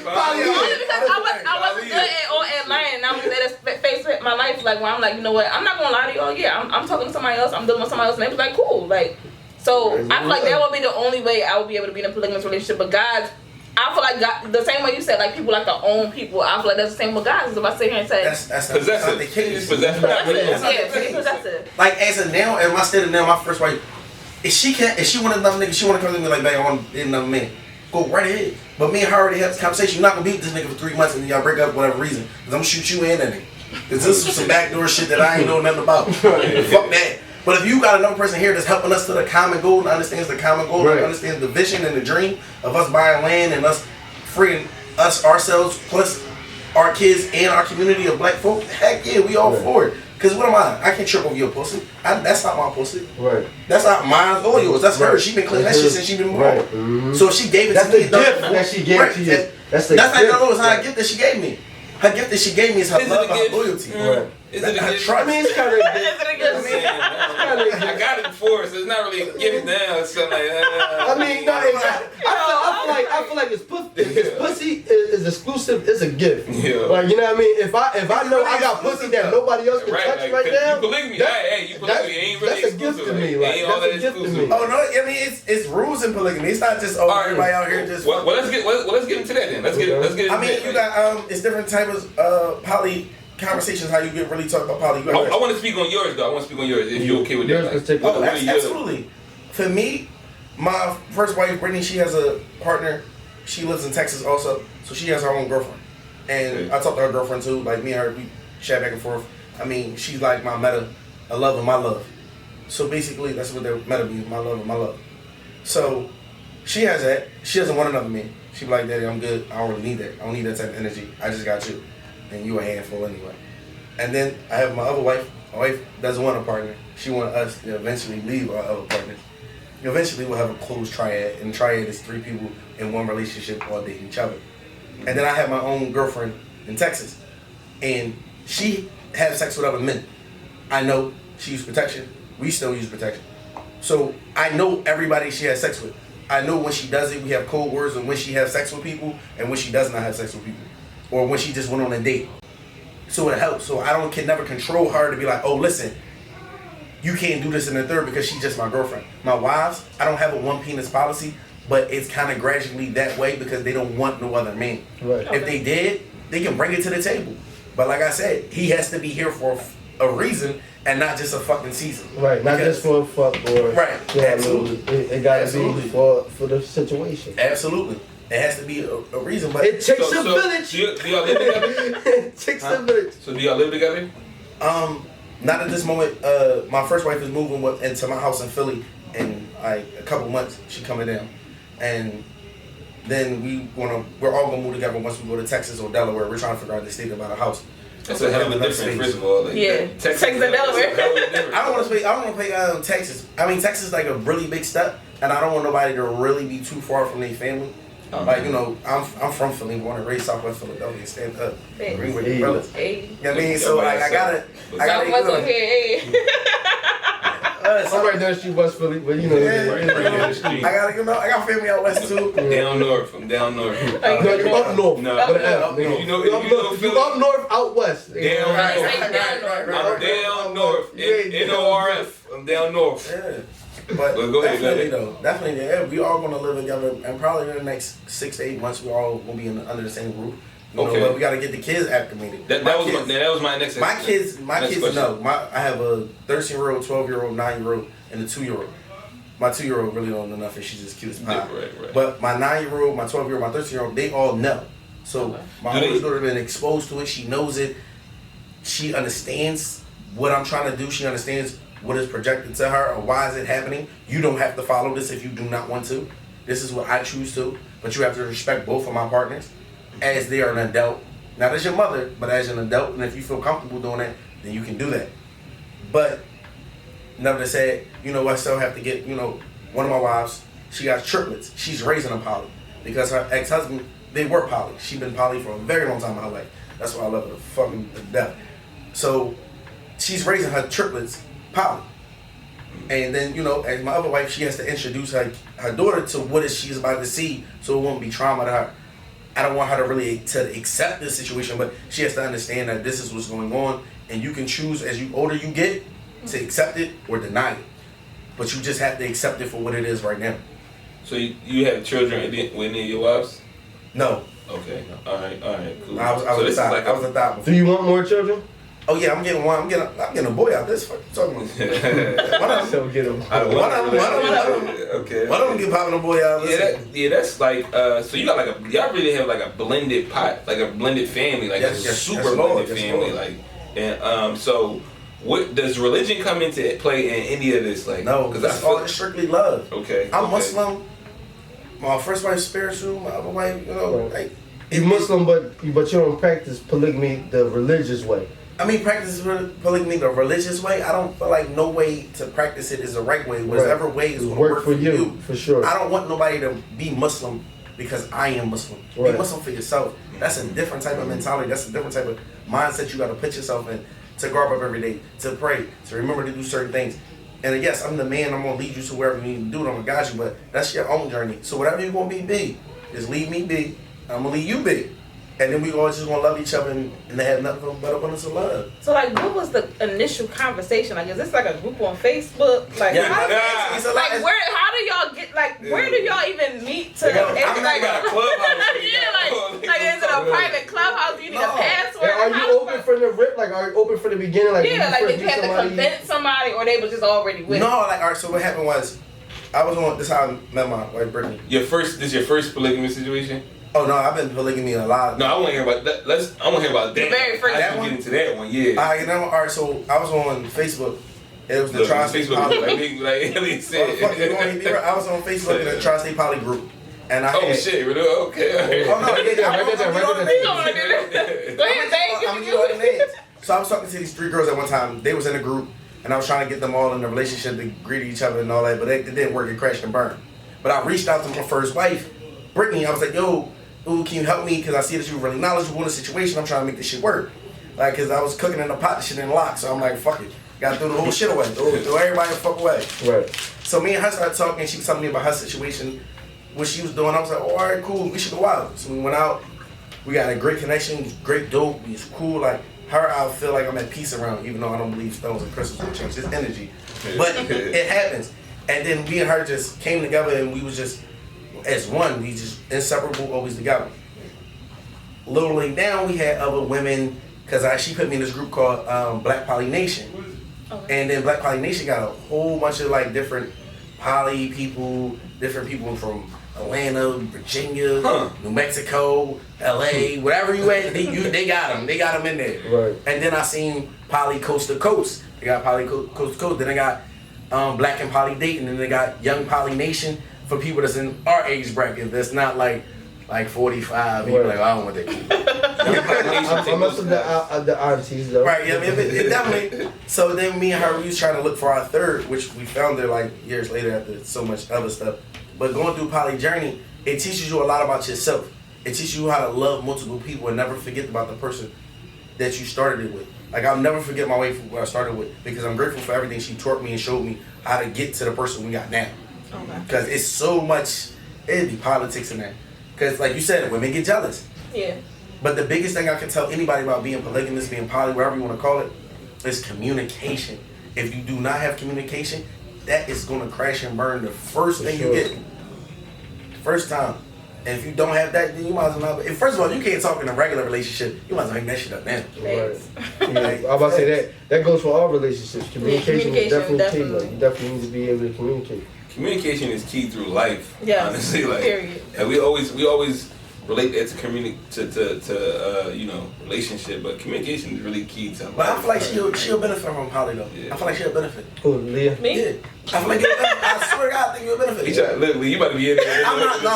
Only because I wasn't good at lying, and I was at a phase of my life like where I'm like, you know what, I'm not gonna lie to y'all. Yeah, I'm talking to somebody else. I'm dealing with somebody else, and they was like, cool. Like, so I feel like that would be the only way I would be able to be in a polygamous relationship. But guys, I feel like God, the same way you said, like people like to own people. I feel like that's the same with guys. If I sit here and say that's possessive, the case. Possessive. Yeah, possessive. Like as a now, in my state of now, my first wife, if she want another nigga, she want to come to me like, babe, I want another man. Go right ahead. But me and her already have this conversation. You're not gonna be with this nigga for 3 months and then y'all break up for whatever reason. Cause I'm gonna shoot you and that nigga. Cause this is some backdoor shit that I ain't know nothing about. Fuck that. But if you got another person here that's helping us to the common goal and understands the common goal Right. and understands the vision and the dream of us buying land and us freeing us ourselves plus our kids and our community of black folk, heck yeah, we all for it. Cause what am I? I can't trip over your pussy. That's not my pussy. Right. That's not mine or yours. That's Right. hers. She been cleaning that shit since she been born. Right. Mm-hmm. So if she gave it That's to me. the gift that she gave to you. That's the That's gift. not it's not a gift that she gave me. Her gift that she gave me is her Is it love a and her gift? loyalty. Right. Is it a Her gift? trust. I mean, it's kind of. Is it a good Man, I got it before, so it's not really a gift now. So like, I mean, no, I feel like it's pussy is exclusive. It's a gift. Yeah. Like, you know what I mean? If I know I got pussy that nobody else can touch like, right now, you polygamy. Hey, you polygamy ain't really that's a gift exclusive. to me. Like, Like, ain't all that's that a gift to exclusive. me. Oh no, I mean it's rules in polygamy. It's not just everybody out here just. Well, let's get into that then. Let's get into I mean, that. you got it's different types of poly conversations. How you get really talk about poly. I want to speak on yours though. I want to speak on yours if you're okay with that. Yours Like, particular. Oh, what are your- absolutely. For me, my first wife, Brittany, she has a partner. She lives in Texas also, so she has her own girlfriend. And Okay. I talked to her girlfriend too. Like me and her, we chat back and forth. I mean, she's like my meta, a love and my love. So basically, that's what their meta means, my love and my love. So she has that. She doesn't want another man. She be like, Daddy, I'm good. I don't really need that. I don't need that type of energy. I just got you, and you a handful anyway. And then I have my other wife. My wife doesn't want a partner. She wants us to eventually leave our other partner. Eventually, we'll have a closed triad, and triad is 3 people in one relationship all dating each other. And then I have my own girlfriend in Texas, and she has sex with other men. I know she used protection. We still use protection. So I know everybody she has sex with. I know when she does it, we have code words, and when she has sex with people, and when she does not have sex with people, or when she just went on a date. So it helps. So I can never control her to be like, oh, listen, you can't do this in the third because she's just my girlfriend. My wives, I don't have a one penis policy, but it's kind of gradually that way because they don't want no other man. Right. If they did, they can bring it to the table. But like I said, he has to be here for a reason and not just a fucking season. Right, not Because- just for a fuck or Right, you know, absolutely. It gotta Absolutely. be for the situation. Absolutely. It has to be a reason, but It takes a village. Do y'all live together? It takes a village. So do y'all live together? not at this moment. My first wife is moving into my house in Philly in like a couple months. She coming down, and then we're all gonna move together once we go to Texas or Delaware. We're trying to figure out the state about a house. That's a hell of a difference, first of all. Like, Yeah. Texas and Delaware. I don't want to pay Texas. I mean, Texas is like a really big step, and I don't want nobody to really be too far from their family. Like, you know, I'm from Philly, born and raised Southwest Philadelphia, stand up, Greenwood brothers. Hey. You know what I mean? So like, I gotta, Southwest over here, hey. I'm right down the street, West Philly, but you know. I gotta, you know, I got family out west too. Down north. I'm down north. No, you up north. No. With an F, Up north. nigga. You know You up north, out west. Down Right, north. say down north. I'm down north. N-O-R-F. I'm down north. Yeah. But Well, go ahead, definitely though, definitely, yeah, we all gonna live together, and probably in the next 6 to 8 months, we all gonna be under the same roof. You know, Okay. but we gotta get the kids acclimated. That was my next. My kids question. know. I have a 13-year-old, 12-year-old, 9-year-old, and a 2-year-old. My 2-year-old really don't know nothing. She's just cute as pie. Yeah, right. But my 9-year-old, my 12-year-old, my 13-year-old, they all know. So my oldest daughter been exposed to it. She knows it. She understands what I'm trying to do. She understands what is projected to her or why is it happening. You don't have to follow this if you do not want to. This is what I choose to. But you have to respect both of my partners as they are an adult. Not as your mother, but as an adult. And if you feel comfortable doing that, then you can do that. But never said, you know, I still have to get, you know, one of my wives, she got triplets. She's raising a poly because her ex-husband, they were poly. She's been poly for a very long time in her life. That's why I love her to fucking death. So she's raising her triplets poly. And then, you know, as my other wife, she has to introduce her daughter to what is she's about to see so it won't be trauma to her. I don't want her to really to accept this situation, but she has to understand that this is what's going on, and you can choose as you older you get to accept it or deny it. But you just have to accept it for what it is right now. So you have children with any of your wives? No. Okay. All right. Cool. I was a thought. Do you want more children? Oh yeah, I'm getting one. I'm getting a boy out this. What you talking about? One of them. So get them. One of them get popping a boy out. That's like so you got like y'all really have like a blended pot, like a blended family, like Yes, a super Lord, blended family, Lord. like and so what does religion come into play in any of this? Like, no, because that's all strictly love. Okay. I'm Muslim. My first wife's spiritual. My other wife, like. You're Muslim, but you don't practice polygamy the religious way. I mean, practice polygamy the religious way. I don't feel like no way to practice it is the right way. Whatever way is going to work for you. For sure. I don't want nobody to be Muslim because I am Muslim. Right. Be Muslim for yourself. That's a different type of mentality. That's a different type of mindset you got to put yourself in. To grow up every day, to pray, to remember to do certain things. And yes, I'm the man. I'm going to lead you to wherever you need to do it. I'm going to guide you. But that's your own journey. So whatever you're going to be. Just leave me be. I'm going to leave you be. And then we all just gonna love each other and have nothing but abundance of love. So like, what was the initial conversation? Like, is this like a group on Facebook? Like, yeah, how do y'all get? Like, where do y'all even meet to? I'm like a clubhouse. like is it a private clubhouse? Do you need a password? And are you open from the rip? Like, are you open from the beginning? Like, did you have to convince somebody, or they were just already with? No, like, all right. So what happened was, I was on. This is how I met my wife, Brittany. This is your first polygamy situation? Oh no, I've been polygamy a lot. No, I want to hear about that. I want to hear about that. The very first one. Get into that one, yeah. All right, so I was on Facebook. It was the Tri-State Poly. Like said. I was on Facebook in the Tri-State Poly group, and I had, shit, really? Okay. Oh no, Go ahead, names. So I was talking to these 3 girls at one time. They was in a group, and I was trying to get them all in a relationship to greet each other and all that, but it didn't work. It crashed and burned. But I reached out to my first wife, Brittany. I was like, yo. Ooh, can you help me? Because I see that you're really knowledgeable in the situation. I'm trying to make this shit work. Like, because I was cooking in the pot, the shit didn't lock. So I'm like, fuck it. Got to throw the whole shit away. Throw everybody the fuck away. Right. So me and her started talking. And she was telling me about her situation, what she was doing. I was like, oh, all right, cool. We should go out. So we went out. We got a great connection. Great dope. It's cool. Like, her, I feel like I'm at peace around, even though I don't believe stones and crystals will change this energy. But it happens. And then me and her just came together and we was just, as one, we just inseparable, always together. Little way down, we had other women, because she put me in this group called Black Poly Nation. Okay. And then Black Poly Nation got a whole bunch of like different poly people, different people from Atlanta, Virginia, New Mexico, LA, wherever you at, they got them. They got them in there. Right. And then I seen Poly Coast to Coast. They got Poly Coast to Coast. Then they got Black and Poly Dating. And then they got Young Poly Nation for people that's in our age bracket. That's not like 45. People like, I don't want that. I'm up to the aunties though. Right. Yeah. I mean, it definitely. So then me and her, we was trying to look for our third, which we found it like years later after so much other stuff. But going through Poly Journey, it teaches you a lot about yourself. It teaches you how to love multiple people and never forget about the person that you started it with. Like, I'll never forget my wife who I started with, because I'm grateful for everything she taught me and showed me how to get to the person we got now. Okay. Because it's so much, it'd be politics in there. Because like you said, women get jealous. Yeah. But the biggest thing I can tell anybody about being polygamous, being poly, whatever you want to call it, is communication. If you do not have communication, that is going to crash and burn the first thing you get. First time. And if you don't have that, then you might as well not. And first of all, you can't talk in a regular relationship. You might as well hang that shit up now. Right. Yeah, I'm about to say that goes for all relationships. Communication is definitely key. Like, you definitely need to be able to communicate. Communication is key through life. Yeah. Honestly, like, period. And we always relate that to relationship, but communication is really key to life. But I feel like she'll benefit from poly though. Yeah. I feel like she'll benefit. Who, Leah? Me? Yeah. I feel like I swear to God, I think you'll benefit. Look, you about to be in there. I'm not. No.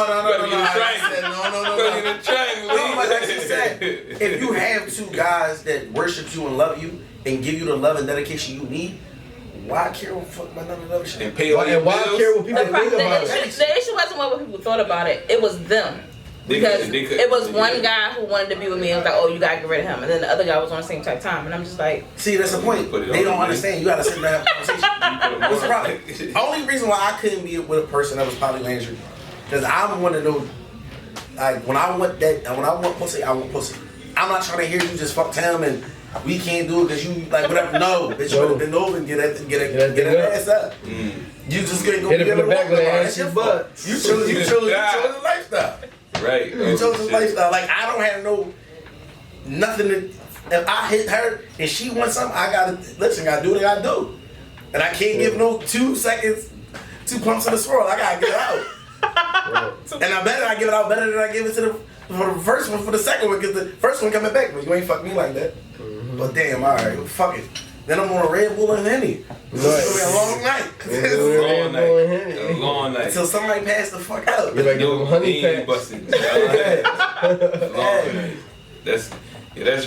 No. Like she said, if you have 2 guys that worship you and love you and give you the love and dedication you need, why care what fuck about none of that shit? And pay all your why bills? care what people think about it? The issue wasn't what people thought about it. It was them. Because it was one guy who wanted to be with me and was like, oh, you gotta get rid of him. And then the other guy was on the same type of time. And I'm just like... See, that's the point. They don't understand. You gotta sit down and have a conversation. What's the problem? The only reason why I couldn't be with a person that was polyandry, because I'm one of those, like, when I want pussy, I want pussy. I'm not trying to hear you just fuck him and we can't do it because you, like, whatever. No, bitch, you better bend over and get that ass up. You just couldn't go get it in the back of the ass, your butt. You chose the lifestyle. Right. You chose this lifestyle. Like, I don't have nothing to, if I hit her and she wants something, I gotta do what I gotta do. And I can't give no 2 seconds, 2 pumps in the swirl. I gotta get it out. And I give it out better than I give it to for the first one, for the second one, because the first one coming back, but you ain't fuck me like that. But damn, alright, fuck it. Then I'm on a Red Bull and Henny. It's gonna be a long night. A long night. Until somebody pass the fuck out. You're like, Yo, honey ain't packs. busted. Long night. That's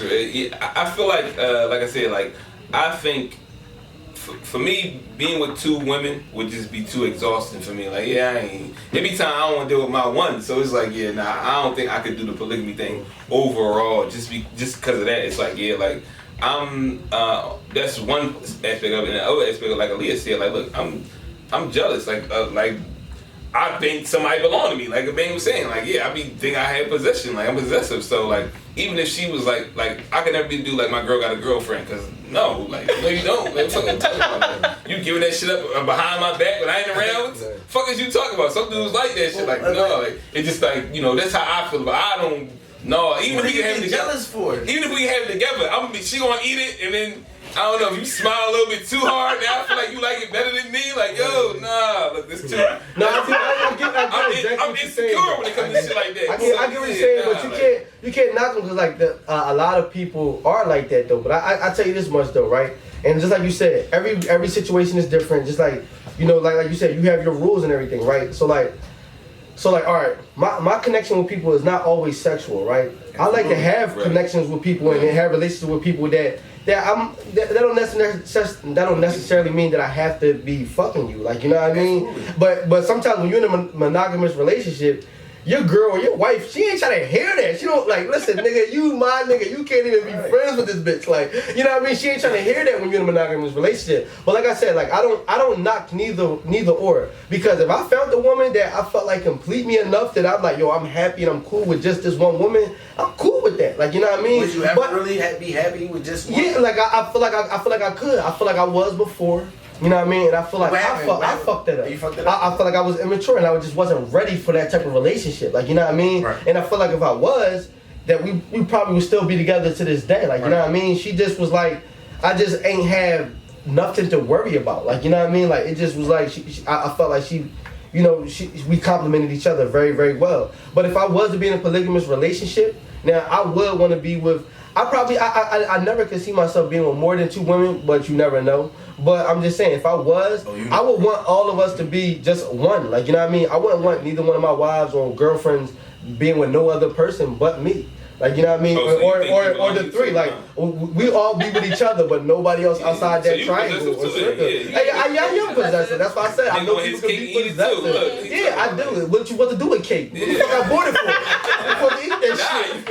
right. I feel like I said, like I think for me, being with two women would just be too exhausting for me. Like, yeah, every time I don't want to deal with my one, so it's like, yeah, nah, I don't think I could do the polygamy thing overall. Just because of that, it's like, yeah, like that's one aspect of it, and the other aspect of, like Aaliyah said, like, look, I'm jealous, like I think somebody belonged to me, like Bang was saying, like, yeah, I think I had possession, like I'm possessive, so like even if she was like I could never do like my girl got a girlfriend, cause no you don't. Like, fucking talking about that. You giving that shit up behind my back when I ain't around? Fuck is you talking about? Some dudes like that shit, like no, like it's just like that's how I feel, but I don't. No, even if we can have it together. Jealous for it. Even if we have it together, she gonna eat it, and then I don't know if you smile a little bit too hard. Now I feel like you like it better than me. Like nah, look, this too. No, I get exactly I'm insecure when it comes to shit like that. I get what you're saying, but you can't knock them because like a lot of people are like that though. But I tell you this much though, right? And just like you said, every situation is different. Just like like you said, you have your rules and everything, right? So like, all right, my connection with people is not always sexual, right? I like to have connections with people and have relationships with people that don't necessarily mean that I have to be fucking you, like, you know what I mean? But sometimes when you're in a monogamous relationship, your girl or your wife, she ain't trying to hear that. She don't like, listen, nigga, you my nigga, you can't even be friends with this bitch. Like, you know what I mean? She ain't trying to hear that when you're in a monogamous relationship. But like I said, like I don't knock neither or, because if I found a woman that I felt like complete me enough that I'm like, yo, I'm happy and I'm cool with just this one woman, I'm cool with that. Like, you know what I mean? Would you ever really be happy with just one? Yeah, like I feel like I could. I feel like I was before. You know what I mean? And I feel like I fucked that up. You fucked it up? I feel like I was immature and I just wasn't ready for that type of relationship. Like, you know what I mean? Right. And I feel like if I was, that we probably would still be together to this day. Like, you know what I mean? She just was like, I just ain't have nothing to worry about. Like, you know what I mean? Like, it just was like, I felt like we complimented each other very, very well. But if I was to be in a polygamous relationship, now I would want to be with, I never could see myself being with more than two women, but you never know. But I'm just saying, if I was, I would want all of us to be just one. Like, you know what I mean? I wouldn't want neither one of my wives or girlfriends being with no other person but me. Like, you know what I mean? Or the three. Like, we all be with each other, but nobody else outside that triangle or circle. Hey, I am possessive. That's why I said I know people can be possessive. Yeah, I do. What you want to do with cake? What the fuck I bought it for? I'm supposed to eat that shit.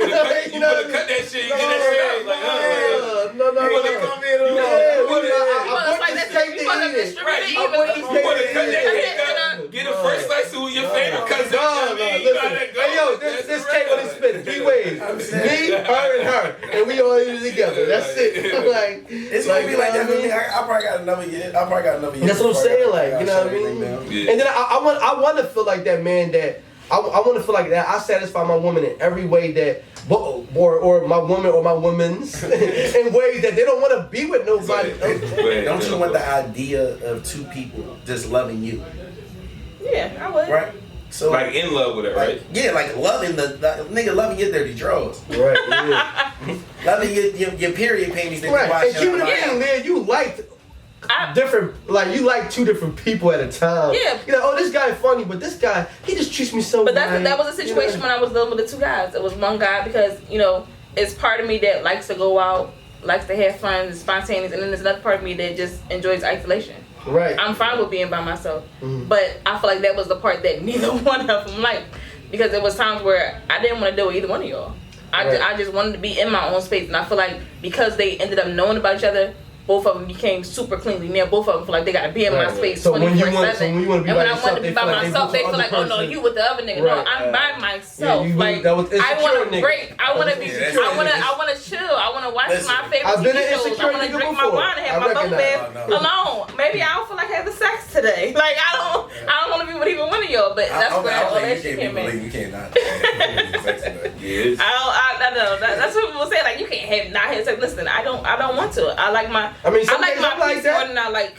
You better cut that shit and get that shit out. Like, no. You want to come in and I bought this cake to eat it. You want to cut that cake up, get a first slice of your favorite cousin. Hey, yo, this cake only split 3 ways. Me, her, and her, and we all eat it together. That's it. Like, it's gonna be like that for me. I probably got another year. That's what I'm saying. Like, you know what I mean? Yeah. And then I want to feel like that man. That I want to feel like that I satisfy my woman in every way that, or my woman or my women's in ways that they don't want to be with nobody else. Don't you want the idea of two people just loving you? Yeah, I would. Right. So like in love with her, right? Yeah, like loving the nigga loving your dirty drawers. Right, yeah. Loving your period panties that right. you wash. And keep it in there, you liked different, like you like 2 different people at a time. Yeah. You know, oh, this guy funny, but this guy, he just treats me so But right. that was a situation when I was living with the 2 guys. It was one guy because, it's part of me that likes to go out, likes to have fun, is spontaneous, and then there's another part of me that just enjoys isolation. Right. I'm fine with being by myself. But I feel like that was the part that neither one of them liked. Because there was times where I didn't want to deal with either one of y'all. I just wanted to be in my own space. And I feel like because they ended up knowing about each other, both of them became super cleanly near. Both of them feel like they gotta be in my space 24/7. And when I want to be by myself, they feel like, oh no, you with the other nigga. No, I'm by myself. Like I want to break. I want to be. I want to chill. I want to watch my favorite TV shows. I want to drink my wine and have my bubble bath alone. Maybe I don't feel like having sex today. Like I don't want to be with even one of y'all. But that's where all that shit came in. You can't not. I know. That's what people say. Like you can't not have sex. Listen, I don't want to. I like my peace more than I like,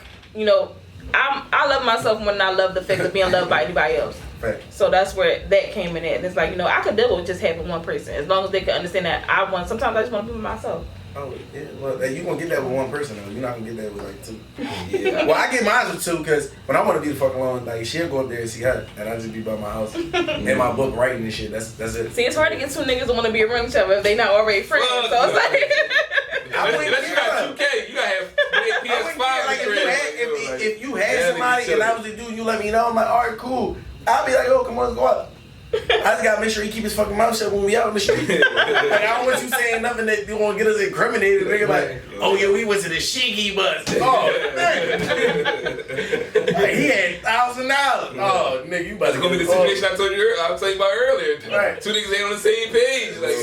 I love myself more than I love the fact of being loved by anybody else. Right. So that's where that came in at. And it's like, I could deal with just having one person as long as they can understand that sometimes I just want to be with myself. Oh, yeah. Well, you gonna get that with one person though. You're not gonna get that with like two. Yeah. Well, I get mine with two because when I want to be the fuck alone, like she'll go up there and see her, and I just be by my house in my book writing and shit. That's it. See, it's hard to get two niggas that want to be around each other if they not already friends. So it's like. Unless you got 2K, you gotta have PS5. Like if you had somebody and I was the dude, you let me know. I'm like, all right, cool. I'll be like, oh, come on, let's go out. I just gotta make sure he keep his fucking mouth shut when we out in the street. Like I don't want you saying nothing that you want to get us incriminated. Nigga, like, oh yeah, we went to the Shiggy bus. Oh, like, he had $1,000. Oh, nigga, you about That's to gonna be the situation I told you about earlier. Right. Two niggas ain't on the same page. Like,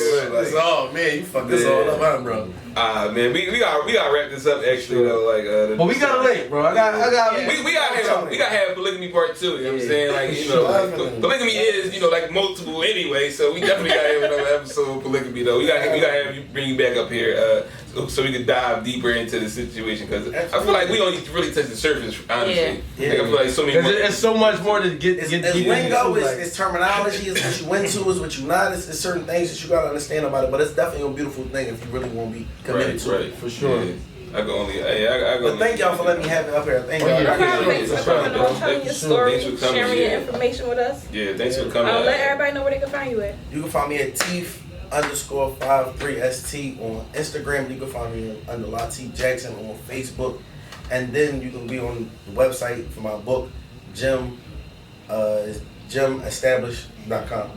oh man, you fucked this all up, huh, bro? Man, we gotta wrap this up actually though. Like, but we got a link, bro. I got. We gotta have polygamy part 2. You know what I'm saying? Like, you know, like, polygamy is, you know, like multiple anyway. So we definitely gotta have another episode of polygamy though. We gotta have you bring you back up here so we can dive deeper into the situation because I feel like we only really touch the surface. Honestly, yeah. Like, I feel like so many. It's so much more to get. It's lingo, it's terminology, it's what you into, it's what you not. It's certain things that you gotta understand about it. But it's definitely a beautiful thing if you really want to be committed to it. For sure. Yeah. I can only. I but thank y'all for letting me have it up here. Thank y'all. Thanks for coming on, telling your story, sharing your information with us. Yeah, thanks for coming. Let everybody know where they can find you at. You can find me at Teef_53ST on Instagram. You can find me under Lateef Jackson on Facebook, and then you can be on the website for my book, GemEstablished.com.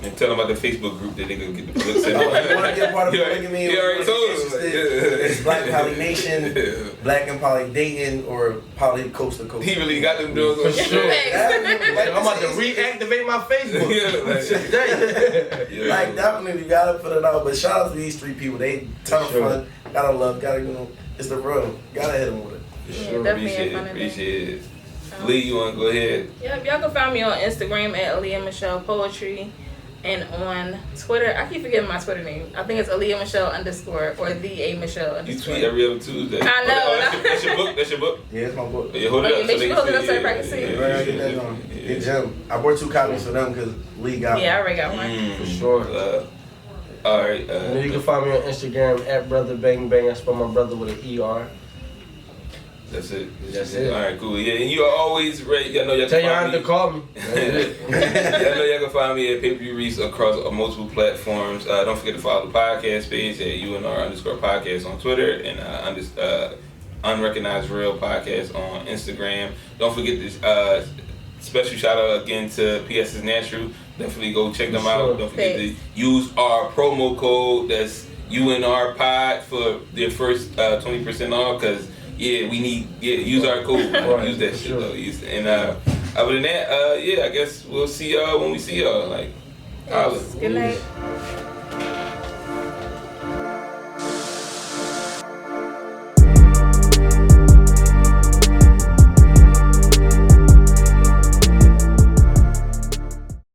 And tell them about the Facebook group that they can get the books in. If you want to get part of polygamy, you already told us. It's Black Poly Nation, Black and Poly Dating, or Poly Coast to Coast. He really got them doors For on sure. I'm about to reactivate my Facebook. Like definitely, you gotta put it out. But shout out to these 3 people. They ton of fun. Gotta love. Gotta it's the real. Gotta hit them with it. Yeah, definitely Appreciate it. Lee, you wanna go ahead? Yeah, y'all can find me on Instagram at Aaliyah Michelle Poetry. And on Twitter, I keep forgetting my Twitter name. I think it's Aaliyah Michelle _ or the A Michelle _ You tweet every other Tuesday. I know. That's your book. That's your book. Yeah, it's my book. Yeah, hold it up. Make sure you hold it up so everybody can see it. Yeah, Jim. I bought 2 copies for them because Lee got. Yeah, I already got one. For sure. All right. And then you can find me on Instagram at Brother Bang Bang. I spell my brother with an ER. That's it. That's it. All right, cool. Yeah, and you are always ready. Y'all know y'all Tell can your find aunt to call me. Y'all know y'all can find me at Pay-Per-View Reese across multiple platforms. Don't forget to follow the podcast page at UNR_podcast on Twitter and Unrecognized Real Podcast on Instagram. Don't forget this special shout out again to PS is Natural. Definitely go check them out. Don't forget to use our promo code that's UNRPod for their first 20% off because we need use our code. Use that shit though. And other than that, I guess we'll see y'all when we see y'all. Like, Good night.